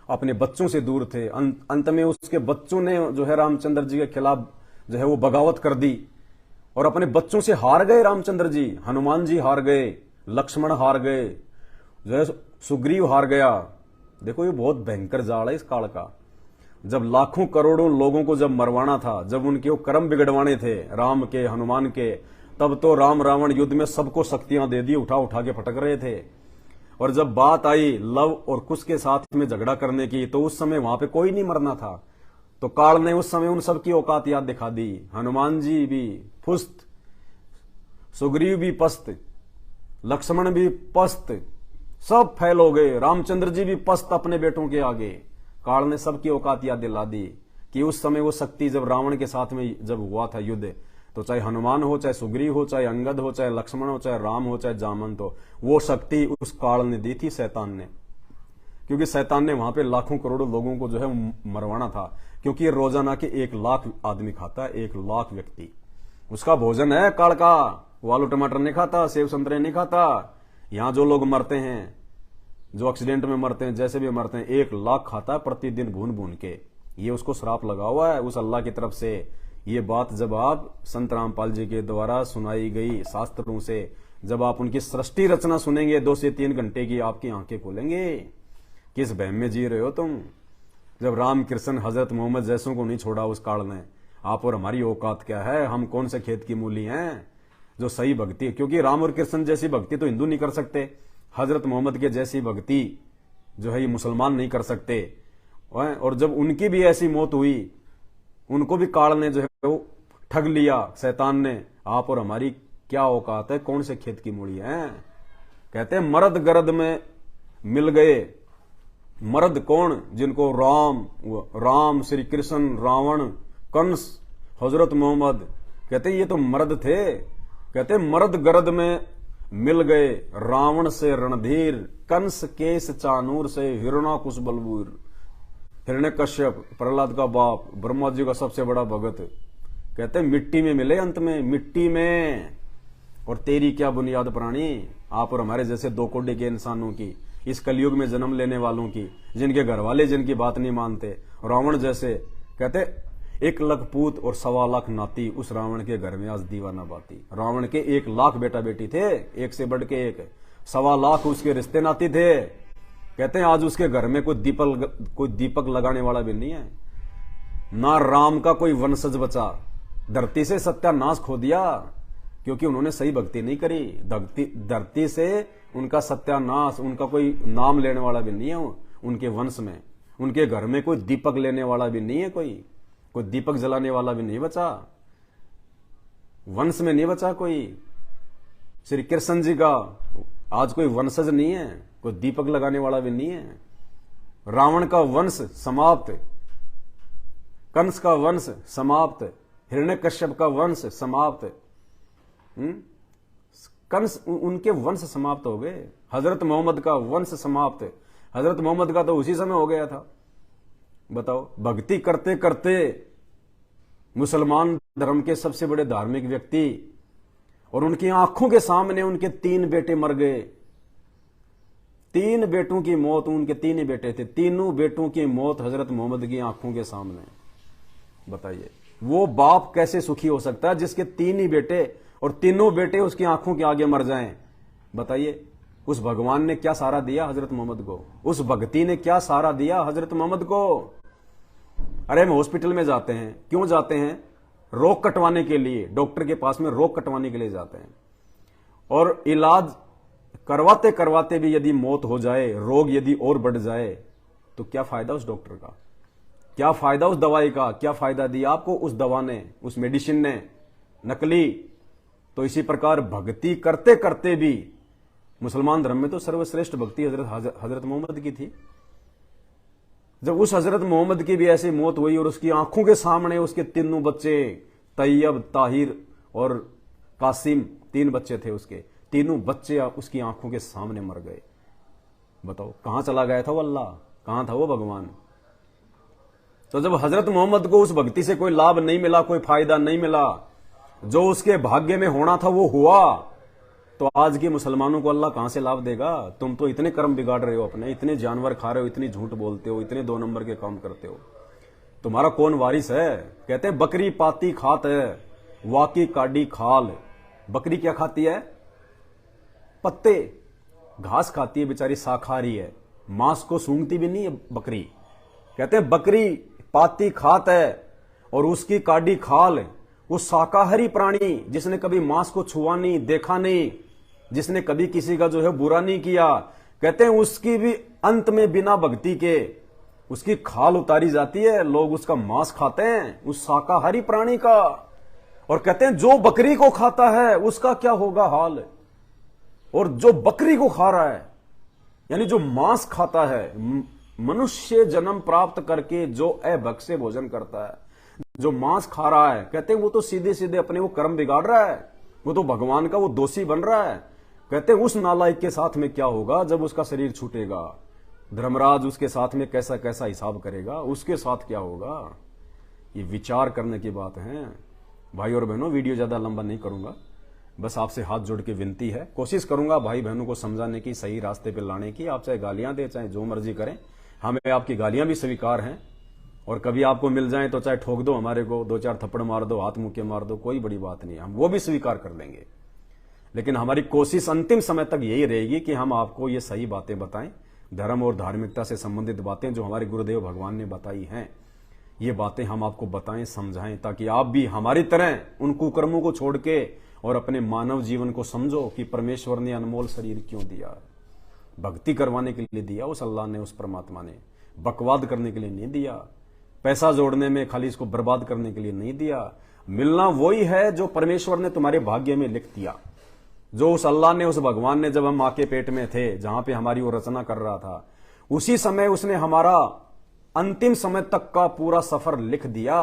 अपने बच्चों से दूर थे। अंत में उसके बच्चों ने जो है रामचंद्र जी के खिलाफ जो है वो बगावत कर दी और अपने बच्चों से हार गए रामचंद्र जी। हनुमान जी हार गए, लक्ष्मण हार गए, जो है सुग्रीव हार गया। देखो ये बहुत भयंकर जाल है इस काल का। जब लाखों करोड़ों लोगों को जब मरवाना था, जब उनके वो कर्म बिगड़वाने थे राम के, हनुमान के, तब तो राम रावण युद्ध में सबको शक्तियां दे दी, उठा उठा के फटक रहे थे। और जब बात आई लव और कुश के साथ में झगड़ा करने की, तो उस समय वहां पे कोई नहीं मरना था। तो काल ने उस समय उन सबकी औकात याद दिखा दी। हनुमान जी भी फुस्त, सुग्रीव भी पस्त, लक्ष्मण भी पस्त, सब फैल हो गए। रामचंद्र जी भी पस्त अपने बेटों के आगे। काल ने सबकी औकात याद दिला दी कि उस समय वो शक्ति जब रावण के साथ में जब हुआ था युद्ध, तो चाहे हनुमान हो, चाहे सुग्रीव हो, चाहे अंगद हो, चाहे लक्ष्मण हो, चाहे राम हो, चाहे जामवंत हो, वो शक्ति उस काल ने दी थी शैतान ने। क्योंकि शैतान ने वहां पे लाखों करोड़ों लोगों को जो है मरवाना था। क्योंकि ये रोजाना के 1 लाख आदमी खाता है, 1 लाख व्यक्ति उसका भोजन है काल का। वो आलू टमाटर नहीं खाता, सेब संतरे नहीं खाता। यहां जो लोग मरते हैं, जो एक्सीडेंट में मरते हैं, जैसे भी मरते हैं, 1 लाख खाता है प्रतिदिन भून भून के। ये उसको श्राप लगा हुआ है उस अल्लाह की तरफ से। ये बात जब आप संत रामपाल जी के द्वारा सुनाई गई शास्त्रों से, जब आप उनकी सृष्टि रचना सुनेंगे 2 से 3 घंटे की, आपकी आंखें खोलेंगे। किस बहम में जी रहे हो तुम? जब राम कृष्ण हजरत मोहम्मद जैसों को नहीं छोड़ा उस काल ने, आप और हमारी औकात क्या है, हम कौन से खेत की मूली हैं जो सही भक्ति, क्योंकि राम और कृष्ण जैसी भक्ति तो हिंदू नहीं कर सकते, हजरत मोहम्मद के जैसी भक्ति जो है ये मुसलमान नहीं कर सकते। और जब उनकी भी ऐसी मौत हुई, उनको भी काल ने जो है वो ठग लिया शैतान ने, आप और हमारी क्या औकात है, कौन से खेत की मूली है। कहते हैं मर्द गरद में मिल गए, मर्द कौन, जिनको राम श्री कृष्ण, रावण, कंस, हजरत मोहम्मद, कहते ये तो मर्द थे। कहते मर्द गरद में मिल गए, रावण से रणधीर, कंस केस चानूर से हिरणाकुश बलबूर। हिरण्यकश्यप प्रहलाद का बाप, ब्रह्मा जी का सबसे बड़ा भगत, कहते मिट्टी में मिले अंत में, मिट्टी में। और तेरी क्या बुनियाद प्राणी, आप और हमारे जैसे दो कोडे के इंसानों की, इस कलयुग में जन्म लेने वालों की, जिनके घर वाले जिनकी बात नहीं मानते, रावण जैसे। कहते 1 लाख पूत और 1.25 लाख नाती, उस रावण के घर में आज दीवाना बाती। रावण के 1 लाख बेटा बेटी थे, एक से बढ़ के एक, 1.25 लाख उसके रिश्ते नाती थे। कहते हैं आज उसके घर में कोई दीपक लगाने वाला भी नहीं है, ना राम का कोई वंशज बचा, धरती से सत्यानाश खो दिया, क्योंकि उन्होंने सही भक्ति नहीं करी। धरती से उनका सत्यानाश, उनका कोई नाम लेने वाला भी नहीं है उनके वंश में, उनके घर में कोई दीपक लेने वाला भी नहीं है, कोई दीपक जलाने वाला भी नहीं बचा, वंश में नहीं बचा कोई। श्री कृष्ण जी का आज कोई वंशज नहीं है, कोई दीपक लगाने वाला भी नहीं है। रावण का वंश समाप्त, कंस का वंश समाप्त, हिरण्यकश्यप का वंश समाप्त, कंस उनके वंश समाप्त हो गए। हजरत मोहम्मद का वंश समाप्त, हजरत मोहम्मद का तो उसी समय हो गया था। बताओ, भक्ति करते करते मुसलमान धर्म के सबसे बड़े धार्मिक व्यक्ति, और उनकी आंखों के सामने उनके 3 बेटे मर गए। 3 बेटों की मौत, उनके 3 ही बेटे थे, तीनों बेटों की मौत हजरत मोहम्मद की आंखों के सामने। बताइए वो बाप कैसे सुखी हो सकता है जिसके 3 ही बेटे और तीनों बेटे उसकी आंखों के आगे मर जाएं। बताइए उस भगवान ने क्या सहारा दिया हजरत मोहम्मद को, उस भक्ति ने क्या सहारा दिया हजरत मोहम्मद को। अरे हम हॉस्पिटल में जाते हैं, क्यों जाते हैं? रोग कटवाने के लिए, डॉक्टर के पास में रोग कटवाने के लिए जाते हैं, और इलाज करवाते करवाते भी यदि मौत हो जाए, रोग यदि और बढ़ जाए, तो क्या फायदा उस डॉक्टर का, क्या फायदा उस दवाई का, क्या फायदा दिया आपको उस दवा ने, उस मेडिसिन ने, नकली। तो इसी प्रकार भक्ति करते करते भी, मुसलमान धर्म में तो सर्वश्रेष्ठ भक्ति हजरत मोहम्मद की थी। जब उस हजरत मोहम्मद की भी ऐसी मौत हुई और उसकी आंखों के सामने उसके 3 बच्चे, तैयब, ताहिर और कासिम, 3 बच्चे थे उसके, 3 बच्चे उसकी आंखों के सामने मर गए। बताओ कहां चला गया था वो अल्लाह, कहां था वो भगवान। तो जब हजरत मोहम्मद को उस भक्ति से कोई लाभ नहीं मिला, कोई फायदा नहीं मिला, जो उसके भाग्य में होना था वो हुआ, तो आज के मुसलमानों को अल्लाह कहां से लाभ देगा? तुम तो इतने कर्म बिगाड़ रहे हो अपने, इतने जानवर खा रहे हो, इतनी झूठ बोलते हो, इतने 2 नंबर के काम करते हो, तुम्हारा कौन वारिस है? कहते हैं बकरी पाती खात है, वाकी काडी खाल। बकरी क्या खाती है? पत्ते, घास खाती है, बेचारी शाकाहारी है, मांस को सूंघती भी नहीं है बकरी। कहते हैं बकरी पाती खात है और उसकी काडी खाल। वो शाकाहारी प्राणी जिसने कभी मांस को छुआ नहीं, देखा नहीं, जिसने कभी किसी का जो है बुरा नहीं किया, कहते हैं उसकी भी अंत में बिना भक्ति के उसकी खाल उतारी जाती है, लोग उसका मांस खाते हैं, उस शाकाहारी प्राणी का। और कहते हैं जो बकरी को खाता है उसका क्या होगा हाल। और जो बकरी को खा रहा है, यानी जो मांस खाता है, मनुष्य जन्म प्राप्त करके जो अभक्ष्य से भोजन करता है, जो मांस खा रहा है, कहते हैं वो तो सीधे सीधे अपने वो कर्म बिगाड़ रहा है, वो तो भगवान का वो दोषी बन रहा है। कहते हैं उस नालायक के साथ में क्या होगा जब उसका शरीर छूटेगा, धर्मराज उसके साथ में कैसा कैसा हिसाब करेगा, उसके साथ क्या होगा। ये विचार करने की बात है। भाई और बहनों, वीडियो ज्यादा लंबा नहीं करूंगा, बस आपसे हाथ जोड़ के विनती है, कोशिश करूंगा भाई बहनों को समझाने की, सही रास्ते पे लाने की। आप चाहे गालियां दे, चाहे जो मर्जी करें, हमें आपकी गालियां भी स्वीकार हैं, और कभी आपको मिल जाए तो चाहे ठोक दो हमारे को, 2-4 थप्पड़ मार दो, हाथ मुक्के मार दो, कोई बड़ी बात नहीं, हम वो भी स्वीकार कर लेंगे। लेकिन हमारी कोशिश अंतिम समय तक यही रहेगी कि हम आपको ये सही बातें बताएं, धर्म और धार्मिकता से संबंधित बातें जो हमारे गुरुदेव भगवान ने बताई हैं। ये बातें हम आपको बताएं, समझाएं, ताकि आप भी हमारी तरह उन कुकर्मों को छोड़ के और अपने मानव जीवन को समझो कि परमेश्वर ने अनमोल शरीर क्यों दिया। भक्ति करवाने के लिए दिया उस अल्लाह ने, उस परमात्मा ने, बकवाद करने के लिए नहीं दिया, पैसा जोड़ने में खाली इसको बर्बाद करने के लिए नहीं दिया। मिलना वही है जो परमेश्वर ने तुम्हारे भाग्य में लिख दिया, जो उस अल्लाह ने, उस भगवान ने जब हम मां के पेट में थे, जहां पे हमारी वो रचना कर रहा था, उसी समय उसने हमारा अंतिम समय तक का पूरा सफर लिख दिया।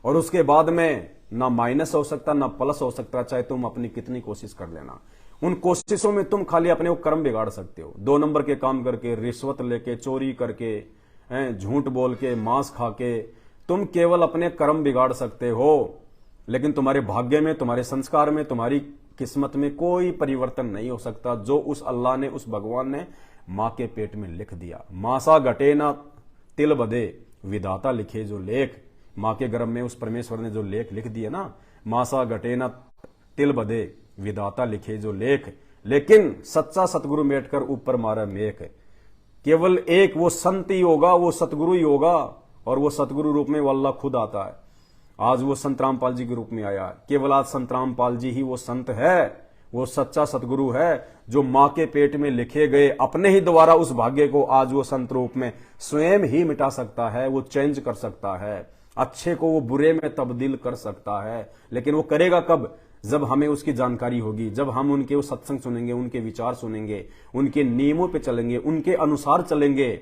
और उसके बाद में ना माइनस हो सकता ना प्लस हो सकता, चाहे तुम अपनी कितनी कोशिश कर लेना। उन कोशिशों में तुम खाली अपने वो कर्म बिगाड़ सकते हो, 2 नंबर के काम करके, रिश्वत लेके, चोरी करके, झूठ बोल के, मांस खा के, तुम केवल अपने कर्म बिगाड़ सकते हो। लेकिन तुम्हारे भाग्य में, तुम्हारे संस्कार में, तुम्हारी किस्मत में कोई परिवर्तन नहीं हो सकता, जो उस अल्लाह ने, उस भगवान ने मां के पेट में लिख दिया। मासा घटे ना तिल बधे, विधाता लिखे जो लेख। मां के गर्भ में उस परमेश्वर ने जो लेख लिख दिए ना, मासा घटे ना तिल बधे, विधाता लिखे जो लेख। लेकिन सच्चा सतगुरु बैठकर ऊपर मारा मेख। केवल एक वो संत ही होगा, वो सतगुरु ही होगा, और वो सतगुरु रूप में वो अल्लाह खुद आता है। आज वो संत रामपाल जी के रूप में आया। केवल आज संत रामपाल जी ही वो संत है, वो सच्चा सतगुरु है, जो मां के पेट में लिखे गए अपने ही द्वारा उस भाग्य को आज वो संत रूप में स्वयं ही मिटा सकता है। वो चेंज कर सकता है, अच्छे को वो बुरे में तब्दील कर सकता है। लेकिन वो करेगा कब? जब हमें उसकी जानकारी होगी, जब हम उनके वो सत्संग सुनेंगे, उनके विचार सुनेंगे, उनके नियमों पे चलेंगे, उनके अनुसार चलेंगे,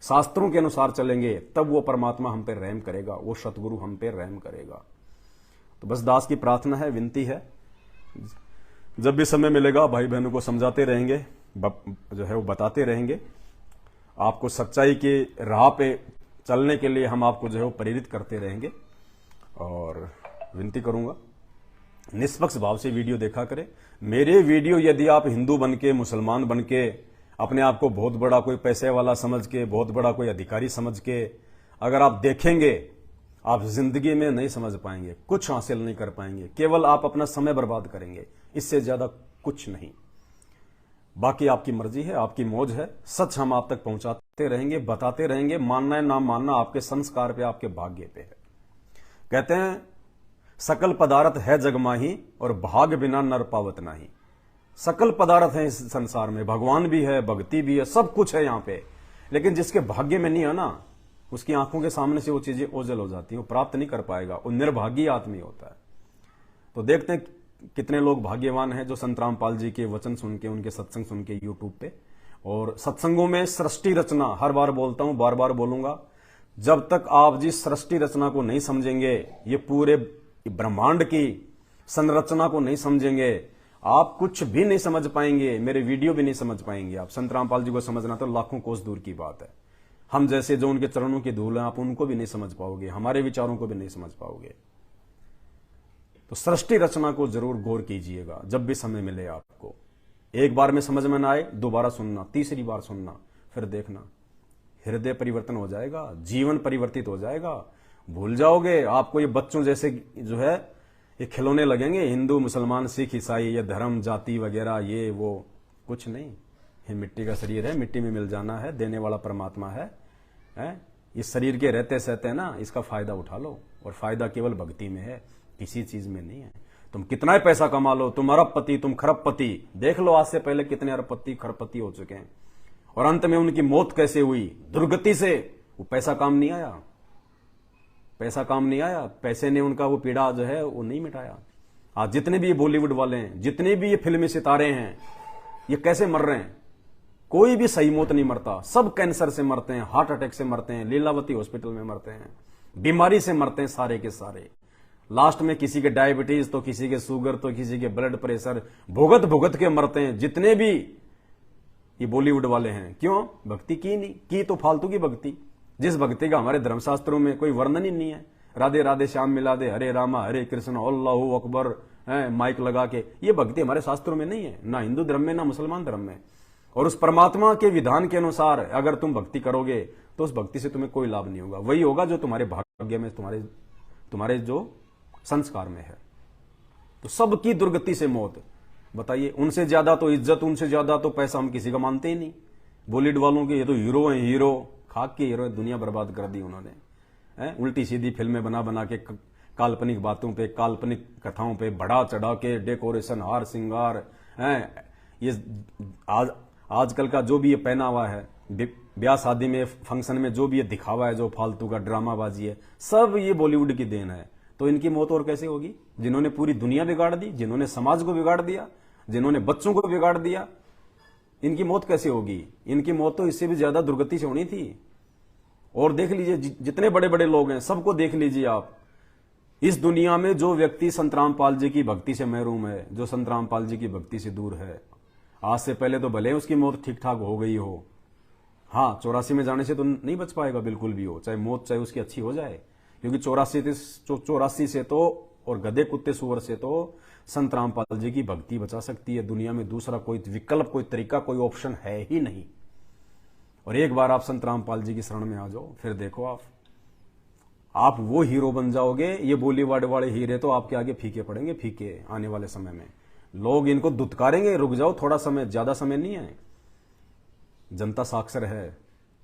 शास्त्रों के अनुसार चलेंगे, तब वो परमात्मा हम पे रहम करेगा, वो सतगुरु हम पे रहम करेगा। तो बस दास की प्रार्थना है, विनती है, जब भी समय मिलेगा भाई बहनों को समझाते रहेंगे, जो है वो बताते रहेंगे। आपको सच्चाई के राह पे चलने के लिए हम आपको जो है वो प्रेरित करते रहेंगे। और विनती करूंगा, निष्पक्ष भाव से वीडियो देखा करें। मेरे वीडियो यदि आप हिंदू बन के, मुसलमान बन के, अपने आप को बहुत बड़ा कोई पैसे वाला समझ के, बहुत बड़ा कोई अधिकारी समझ के अगर आप देखेंगे, आप जिंदगी में नहीं समझ पाएंगे, कुछ हासिल नहीं कर पाएंगे, केवल आप अपना समय बर्बाद करेंगे, इससे ज्यादा कुछ नहीं। बाकी आपकी मर्जी है, आपकी मौज है। सच हम आप तक पहुंचाते रहेंगे, बताते रहेंगे। मानना है ना मानना आपके संस्कार पे, आपके भाग्य पे है। कहते हैं सकल पदार्थ है जग माही, और भाग बिना नर पावत नाही। सकल पदार्थ है इस संसार में, भगवान भी है, भक्ति भी है, सब कुछ है यहाँ पे। लेकिन जिसके भाग्य में नहीं है ना, उसकी आंखों के सामने से वो चीजें ओझल हो जाती है, वो प्राप्त नहीं कर पाएगा, वो निर्भागी आदमी होता है। तो देखते हैं कितने लोग भाग्यवान हैं जो संत रामपाल जी के वचन सुन के, उनके सत्संग सुन के यूट्यूब पे। और सत्संगों में सृष्टि रचना, हर बार बोलता हूं, बार बार बोलूंगा, जब तक आप जिस सृष्टि रचना को नहीं समझेंगे, ये पूरे ब्रह्मांड की संरचना को नहीं समझेंगे, आप कुछ भी नहीं समझ पाएंगे, मेरे वीडियो भी नहीं समझ पाएंगे। आप संत रामपाल जी को समझना तो लाखों कोस दूर की बात है। हम जैसे जो उनके चरणों की धूल है, आप उनको भी नहीं समझ पाओगे, हमारे विचारों को भी नहीं समझ पाओगे। तो सृष्टि रचना को जरूर गौर कीजिएगा, जब भी समय मिले आपको। एक बार में समझ में ना आए, दोबारा सुनना, तीसरी बार सुनना, फिर देखना, हृदय परिवर्तन हो जाएगा, जीवन परिवर्तित हो जाएगा। भूल जाओगे, आपको ये बच्चों जैसे जो है ये खिलौने लगेंगे, हिंदू, मुसलमान, सिख, ईसाई, ये धर्म, जाति वगैरह, ये वो कुछ नहीं। ये मिट्टी का शरीर है, मिट्टी में मिल जाना है, देने वाला परमात्मा है। इस शरीर के रहते सहते ना, इसका फायदा उठा लो। और फायदा केवल भक्ति में है, किसी चीज में नहीं है। तुम कितना ही पैसा कमा लो, तुम अरबपति, तुम खरबपति, देख लो आज से पहले कितने अरबपति खरबपति हो चुके हैं, और अंत में उनकी मौत कैसे हुई? दुर्गति से। वो पैसा काम नहीं आया, पैसा काम नहीं आया, पैसे ने उनका वो पीड़ा जो है वो नहीं मिटाया। आज जितने भी ये बॉलीवुड वाले हैं, जितने भी ये फिल्मी सितारे हैं, ये कैसे मर रहे हैं? कोई भी सही मौत नहीं मरता, सब कैंसर से मरते हैं, हार्ट अटैक से मरते हैं, लीलावती हॉस्पिटल में मरते हैं, बीमारी से मरते हैं सारे के सारे। लास्ट में किसी के डायबिटीज, तो किसी के शुगर, तो किसी के ब्लड प्रेशर, भुगत भुगत के मरते हैं जितने भी ये बॉलीवुड वाले हैं। क्यों? भक्ति की नहीं की, तो फालतू की भक्ति, जिस भक्ति का हमारे धर्मशास्त्रों में कोई वर्णन ही नहीं है। राधे राधे श्याम मिला दे, हरे रामा हरे कृष्ण अल्लाहू अकबर, माइक लगा के, ये भक्ति हमारे शास्त्रों में नहीं है, ना हिंदू धर्म में, ना मुसलमान धर्म में। और उस परमात्मा के विधान के अनुसार अगर तुम भक्ति करोगे तो उस भक्ति से तुम्हें कोई लाभ नहीं होगा। वही होगा जो तुम्हारे भाग्य में, तुम्हारे जो संस्कार में है। तो सबकी दुर्गति से मौत, बताइए, उनसे ज्यादा तो इज्जत, उनसे ज्यादा तो पैसा हम किसी का मानते ही नहीं। बॉलीवुड वालों के ये तो हीरो हैं, हीरो, खाक के हीरो, दुनिया बर्बाद कर दी उन्होंने। उल्टी सीधी फिल्में बना बना के काल्पनिक बातों पे, काल्पनिक कथाओं पे बढ़ा चढ़ा के डेकोरेशन, हार श्रृंगार, हैं ये आजकल का जो भी ये पहनावा है, ब्याह शादी में, फंक्शन में जो भी ये दिखावा है, जो फालतू का ड्रामाबाजी है, सब ये बॉलीवुड की देन है। तो इनकी मौत और कैसे होगी? जिन्होंने पूरी दुनिया बिगाड़ दी, जिन्होंने समाज को बिगाड़ दिया, जिन्होंने बच्चों को बिगाड़ दिया, इनकी मौत कैसे होगी? इनकी मौत तो इससे भी ज्यादा दुर्गति से होनी थी। और देख लीजिए जितने बड़े बड़े लोग हैं सबको देख लीजिए आप। इस दुनिया में जो व्यक्ति संत रामपाल जी की भक्ति से महरूम है, जो संत रामपाल जी की भक्ति से दूर है, आज से पहले तो भले उसकी मौत ठीक ठाक हो गई हो, हाँ 84 में जाने से तो नहीं बच पाएगा बिल्कुल भी हो, चाहे मौत चाहे उसकी अच्छी हो जाए, क्योंकि 84 से तो और गधे कुत्ते सुअर से तो संत रामपाल जी की भक्ति बचा सकती है। दुनिया में दूसरा कोई विकल्प, कोई तरीका, कोई ऑप्शन है ही नहीं। और एक बार आप संत रामपाल जी की शरण में आ जाओ, फिर देखो आप वो हीरो बन जाओगे। ये बॉलीवुड वाले हीरे तो आपके आगे फीके पड़ेंगे, फीके। आने वाले समय में लोग इनको दुत्कारेंगे, रुक जाओ थोड़ा समय, ज्यादा समय नहीं है। जनता साक्षर है,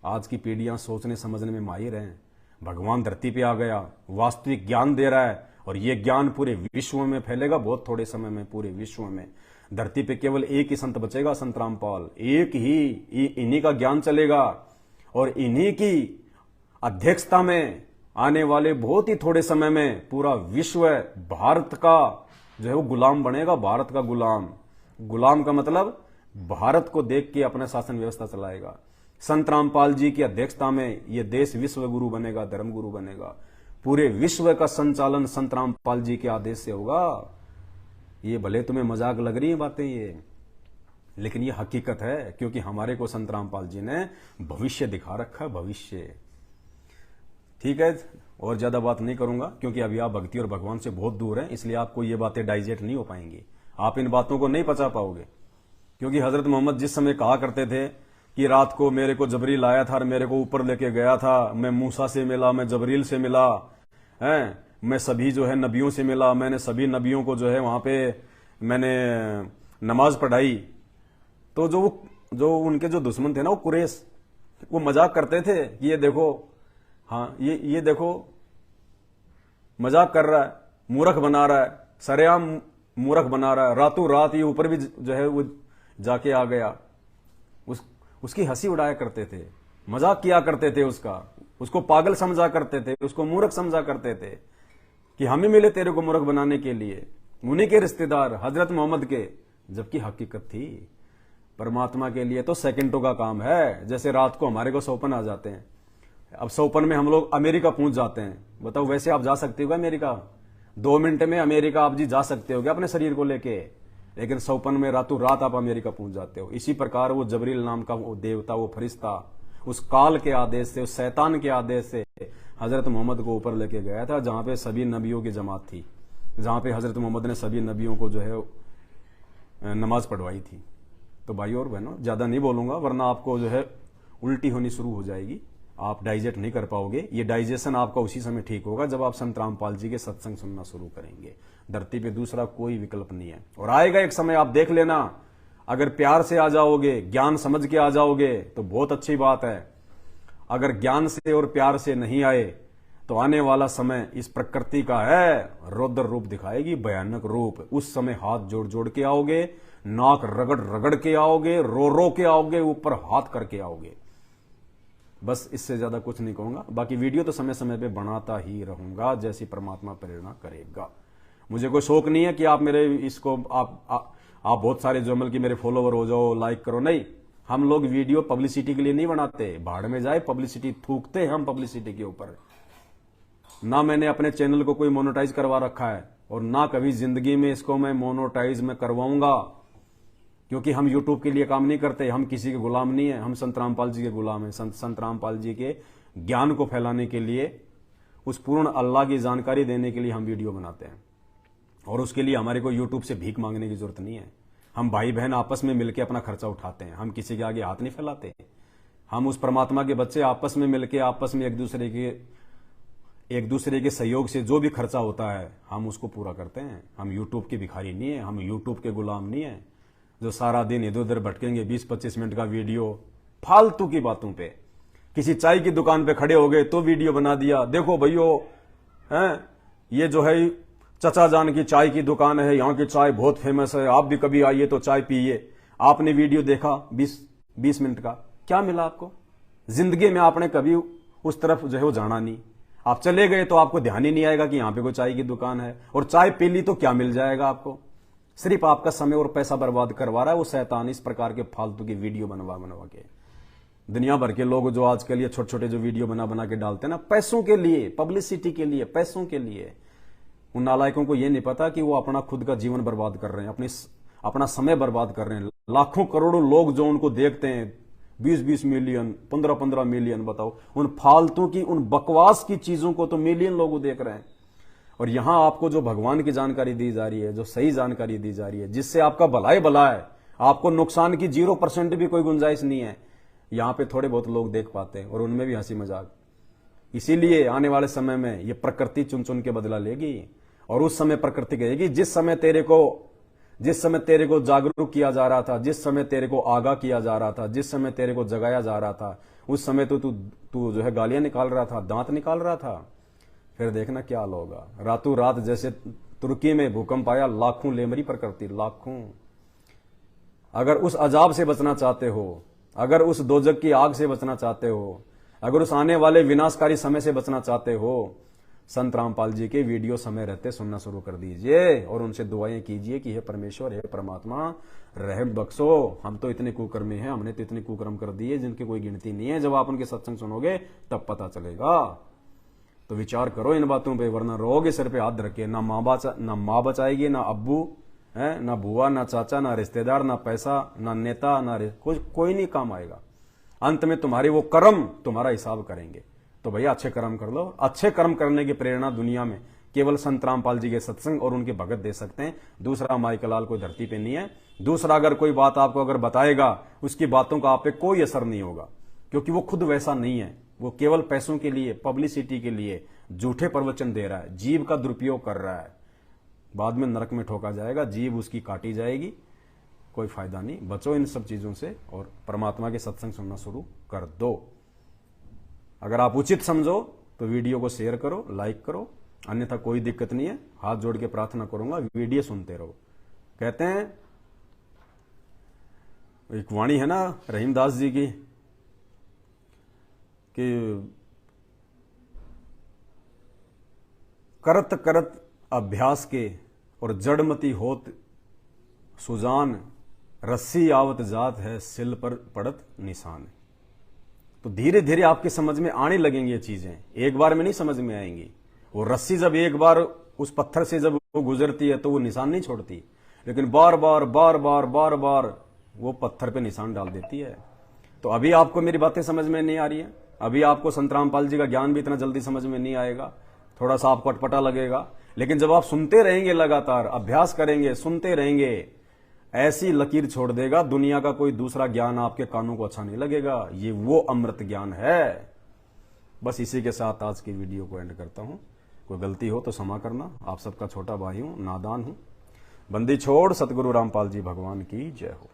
आज की पीढ़ियां सोचने समझने में माहिर हैं। भगवान धरती पे आ गया, वास्तविक ज्ञान दे रहा है, और ये ज्ञान पूरे विश्व में फैलेगा बहुत थोड़े समय में। पूरे विश्व में धरती पे केवल एक ही संत बचेगा, संत रामपाल, एक ही, इन्हीं का ज्ञान चलेगा। और इन्हीं की अध्यक्षता में आने वाले बहुत ही थोड़े समय में पूरा विश्व भारत का जो है वो गुलाम बनेगा। भारत का गुलाम, गुलाम का मतलब भारत को देख के अपना शासन व्यवस्था चलाएगा। संत रामपाल जी की अध्यक्षता में ये देश विश्व गुरु बनेगा, धर्म गुरु बनेगा। पूरे विश्व का संचालन संत रामपाल जी के आदेश से होगा। ये भले तुम्हें मजाक लग रही है बातें ये, लेकिन ये हकीकत है, क्योंकि हमारे को संत रामपाल जी ने भविष्य दिखा रखा है, भविष्य। ठीक है, और ज्यादा बात नहीं करूंगा, क्योंकि अभी आप भक्ति और भगवान से बहुत दूर हैं, इसलिए आपको ये बातें डाइजेस्ट नहीं हो पाएंगी, आप इन बातों को नहीं पचा पाओगे। क्योंकि हजरत मोहम्मद जिस समय कहा करते थे कि रात को मेरे को जबरील आया था और मेरे को ऊपर लेके गया था, मैं मूसा से मिला, मैं जबरील से मिला, हैं, मैं सभी जो है नबियों से मिला, मैंने सभी नबियों को जो है वहां पे मैंने नमाज पढ़ाई। तो जो उनके जो दुश्मन थे ना, वो कुरैश, वो मजाक करते थे कि ये देखो, हाँ ये देखो मजाक कर रहा है, मूर्ख बना रहा है, सरेआम मूर्ख बना रहा है, रातों रात ये ऊपर भी जो है वो जाके आ गया। उसकी हंसी उड़ाया करते थे, मजाक किया करते थे उसको पागल समझा करते थे, उसको मूर्ख समझा करते थे कि हमें मिले तेरे को मूर्ख बनाने के लिए, उन्हीं के रिश्तेदार हजरत मोहम्मद के। जबकि हकीकत थी परमात्मा के लिए तो सेकंडों का काम है। जैसे रात को हमारे को सौपन आ जाते हैं, अब सौपन में हम लोग अमेरिका पहुंच जाते हैं। बताओ वैसे आप जा सकते हो क्या अमेरिका? 2 मिनट में अमेरिका आप जी जा सकते हो क्या अपने शरीर को लेके? लेकिन सौपन में रातों रात आप अमेरिका पहुंच जाते हो। इसी प्रकार वो जबरील नाम का वो देवता, वो फरिश्ता, उस काल के आदेश से, उस शैतान के आदेश से हजरत मोहम्मद को ऊपर लेके गया था, जहां पे सभी नबियों की जमात थी, जहां पे हजरत मोहम्मद ने सभी नबियों को जो है नमाज पढ़वाई थी। तो भाई और बहनों, ज्यादा नहीं बोलूंगा, वरना आपको जो है उल्टी होनी शुरू हो जाएगी, आप डाइजेस्ट नहीं कर पाओगे। ये डाइजेशन आपका उसी समय ठीक होगा जब आप संत रामपाल जी के सत्संग सुनना शुरू करेंगे। धरती पे दूसरा कोई विकल्प नहीं है। और आएगा एक समय, आप देख लेना, अगर प्यार से आ जाओगे, ज्ञान समझ के आ जाओगे तो बहुत अच्छी बात है। अगर ज्ञान से और प्यार से नहीं आए तो आने वाला समय इस प्रकृति का है, रौद्र रूप दिखाएगी, भयानक रूप। उस समय हाथ जोड़ जोड़ के आओगे, नाक रगड़ रगड़ के आओगे, रो रो के आओगे, ऊपर हाथ करके आओगे। बस इससे ज्यादा कुछ नहीं कहूंगा। बाकी वीडियो तो समय समय पे बनाता ही रहूंगा, जैसी परमात्मा प्रेरणा करेगा। मुझे कोई शौक नहीं है कि आप मेरे इसको आप बहुत सारे जमल की मेरे फॉलोवर हो जाओ, लाइक करो, नहीं। हम लोग वीडियो पब्लिसिटी के लिए नहीं बनाते, भाड़ में जाए पब्लिसिटी, थूकते हैं हम पब्लिसिटी के ऊपर। ना मैंने अपने चैनल को कोई मोनेटाइज करवा रखा है, और ना कभी जिंदगी में इसको मैं मोनेटाइज में करवाऊंगा, क्योंकि हम यूट्यूब के लिए काम नहीं करते, हम किसी के गुलाम नहीं है, हम संत रामपाल जी के गुलाम हैं। संत रामपाल जी के ज्ञान को फैलाने के लिए, उस पूर्ण अल्लाह की जानकारी देने के लिए हम वीडियो बनाते हैं, और उसके लिए हमारे को यूट्यूब से भीख मांगने की जरूरत नहीं है। हम भाई बहन आपस में मिलकर अपना खर्चा उठाते हैं, हम किसी के आगे हाथ नहीं फैलाते। हम उस परमात्मा के बच्चे आपस में मिलकर, आपस में एक दूसरे के सहयोग से जो भी खर्चा होता है हम उसको पूरा करते हैं। हम यूट्यूब के भिखारी नहीं है, हम यूट्यूब के गुलाम नहीं है जो सारा दिन इधर उधर भटकेंगे 20-25 मिनट का वीडियो फालतू की बातों पे। किसी चाय की दुकान पे खड़े हो गए तो वीडियो बना दिया, देखो भैयो हैं ये जो है चचा जान की चाय की दुकान है, यहाँ की चाय बहुत फेमस है, आप भी कभी आइए तो चाय पीजिए। आपने वीडियो देखा 20 मिनट का, क्या मिला आपको? जिंदगी में आपने कभी उस तरफ जो है वो जाना नहीं। आप चले गए तो आपको ध्यान ही नहीं आएगा कि यहां पे कोई चाय की दुकान है, और चाय पी ली तो क्या मिल जाएगा आपको? सिर्फ आपका समय और पैसा बर्बाद करवा रहा है वो शैतान, इस प्रकार के फालतू की वीडियो बनवा के। दुनिया भर के लोग जो आज के लिए छोटे छोटे जो वीडियो बना के डालते हैं ना, पैसों के लिए, पब्लिसिटी के लिए, पैसों के लिए। उन नालायकों को यह नहीं पता कि वो अपना खुद का जीवन बर्बाद कर रहे हैं, अपना समय बर्बाद कर रहे हैं। लाखों करोड़ों लोग जो उनको देखते हैं, 20-20 मिलियन, 15-15 मिलियन, बताओ उन फालतू की, उन बकवास की चीजों को तो मिलियन लोग देख रहे हैं। और यहां आपको जो भगवान की जानकारी दी जा रही है, जो सही जानकारी दी जा रही है, जिससे आपका भला ही भला है, आपको नुकसान की 0% भी कोई गुंजाइश नहीं है, यहां पे थोड़े बहुत लोग देख पाते हैं, और उनमें भी हंसी मजाक। इसीलिए आने वाले समय में ये प्रकृति चुन चुन के बदला लेगी, और उस समय प्रकृति कहेगी जिस समय तेरे को जागरूक किया जा रहा था, जिस समय तेरे को आगाह किया जा रहा था, जिस समय तेरे को जगाया जा रहा था, उस समय तो तू जो है गालियां निकाल रहा था, दांत निकाल रहा था। फिर देखना क्या हाल होगा। रातों रात जैसे तुर्की में भूकंप आया, लाखों लेमरी प्रकृति, लाखों। अगर उस अजाब से बचना चाहते हो, अगर उस दोजक की आग से बचना चाहते हो, अगर उस आने वाले विनाशकारी समय से बचना चाहते हो, संत रामपाल जी के वीडियो समय रहते सुनना शुरू कर दीजिए, और उनसे दुआएं कीजिए कि हे परमेश्वर, हे परमात्मा, रहम बख्शो, हम तो इतने कुकर्मी हैं, हमने तो इतने कुकर्म कर दिए जिनकी कोई गिनती नहीं है। जब आप उनके सत्संग सुनोगे तब पता चलेगा। तो विचार करो इन बातों पे, वरना रोगे सिर पे हाथ रखे। ना माँ बचाएगी, ना अब्बू है, ना बुआ, ना चाचा, ना रिश्तेदार, ना पैसा, ना नेता, ना कोई नहीं काम आएगा। अंत में तुम्हारे वो कर्म तुम्हारा हिसाब करेंगे। तो भैया अच्छे कर्म कर लो। अच्छे कर्म करने की प्रेरणा दुनिया में केवल संत रामपाल जी के सत्संग और उनके भगत दे सकते हैं। दूसरा माइकलाल कोई धरती पे नहीं है। दूसरा अगर कोई बात आपको अगर बताएगा, उसकी बातों का आप पे कोई असर नहीं होगा, क्योंकि वो खुद वैसा नहीं है। वो केवल पैसों के लिए, पब्लिसिटी के लिए झूठे प्रवचन दे रहा है, जीव का दुरुपयोग कर रहा है। बाद में नरक में ठोका जाएगा, जीव उसकी काटी जाएगी, कोई फायदा नहीं। बचो इन सब चीजों से और परमात्मा के सत्संग सुनना शुरू कर दो। अगर आप उचित समझो तो वीडियो को शेयर करो, लाइक करो, अन्यथा कोई दिक्कत नहीं है। हाथ जोड़ के प्रार्थना करूंगा, वीडियो सुनते रहो। कहते हैं, एक वाणी है ना रहीमदास जी की कि करत करत अभ्यास के और जड़मती होत सुजान, रस्सी आवत जात है सिल पर पड़त निशान। तो धीरे धीरे आपके समझ में आने लगेंगी ये चीजें, एक बार में नहीं समझ में आएंगी। वो रस्सी जब एक बार उस पत्थर से जब वो गुजरती है तो वो निशान नहीं छोड़ती, लेकिन बार बार बार बार बार बार वो पत्थर पे निशान डाल देती है। तो अभी आपको मेरी बातें समझ में नहीं आ रही है, अभी आपको संत रामपाल जी का ज्ञान भी इतना जल्दी समझ में नहीं आएगा, थोड़ा सा आपको अटपटा लगेगा। लेकिन जब आप सुनते रहेंगे, लगातार अभ्यास करेंगे, सुनते रहेंगे, ऐसी लकीर छोड़ देगा, दुनिया का कोई दूसरा ज्ञान आपके कानों को अच्छा नहीं लगेगा। ये वो अमृत ज्ञान है। बस इसी के साथ आज की वीडियो को एंड करता हूं। कोई गलती हो तो क्षमा करना, आप सबका छोटा भाई हूं, नादान हूं। बंदी छोड़ सतगुरु रामपाल जी भगवान की जय हो।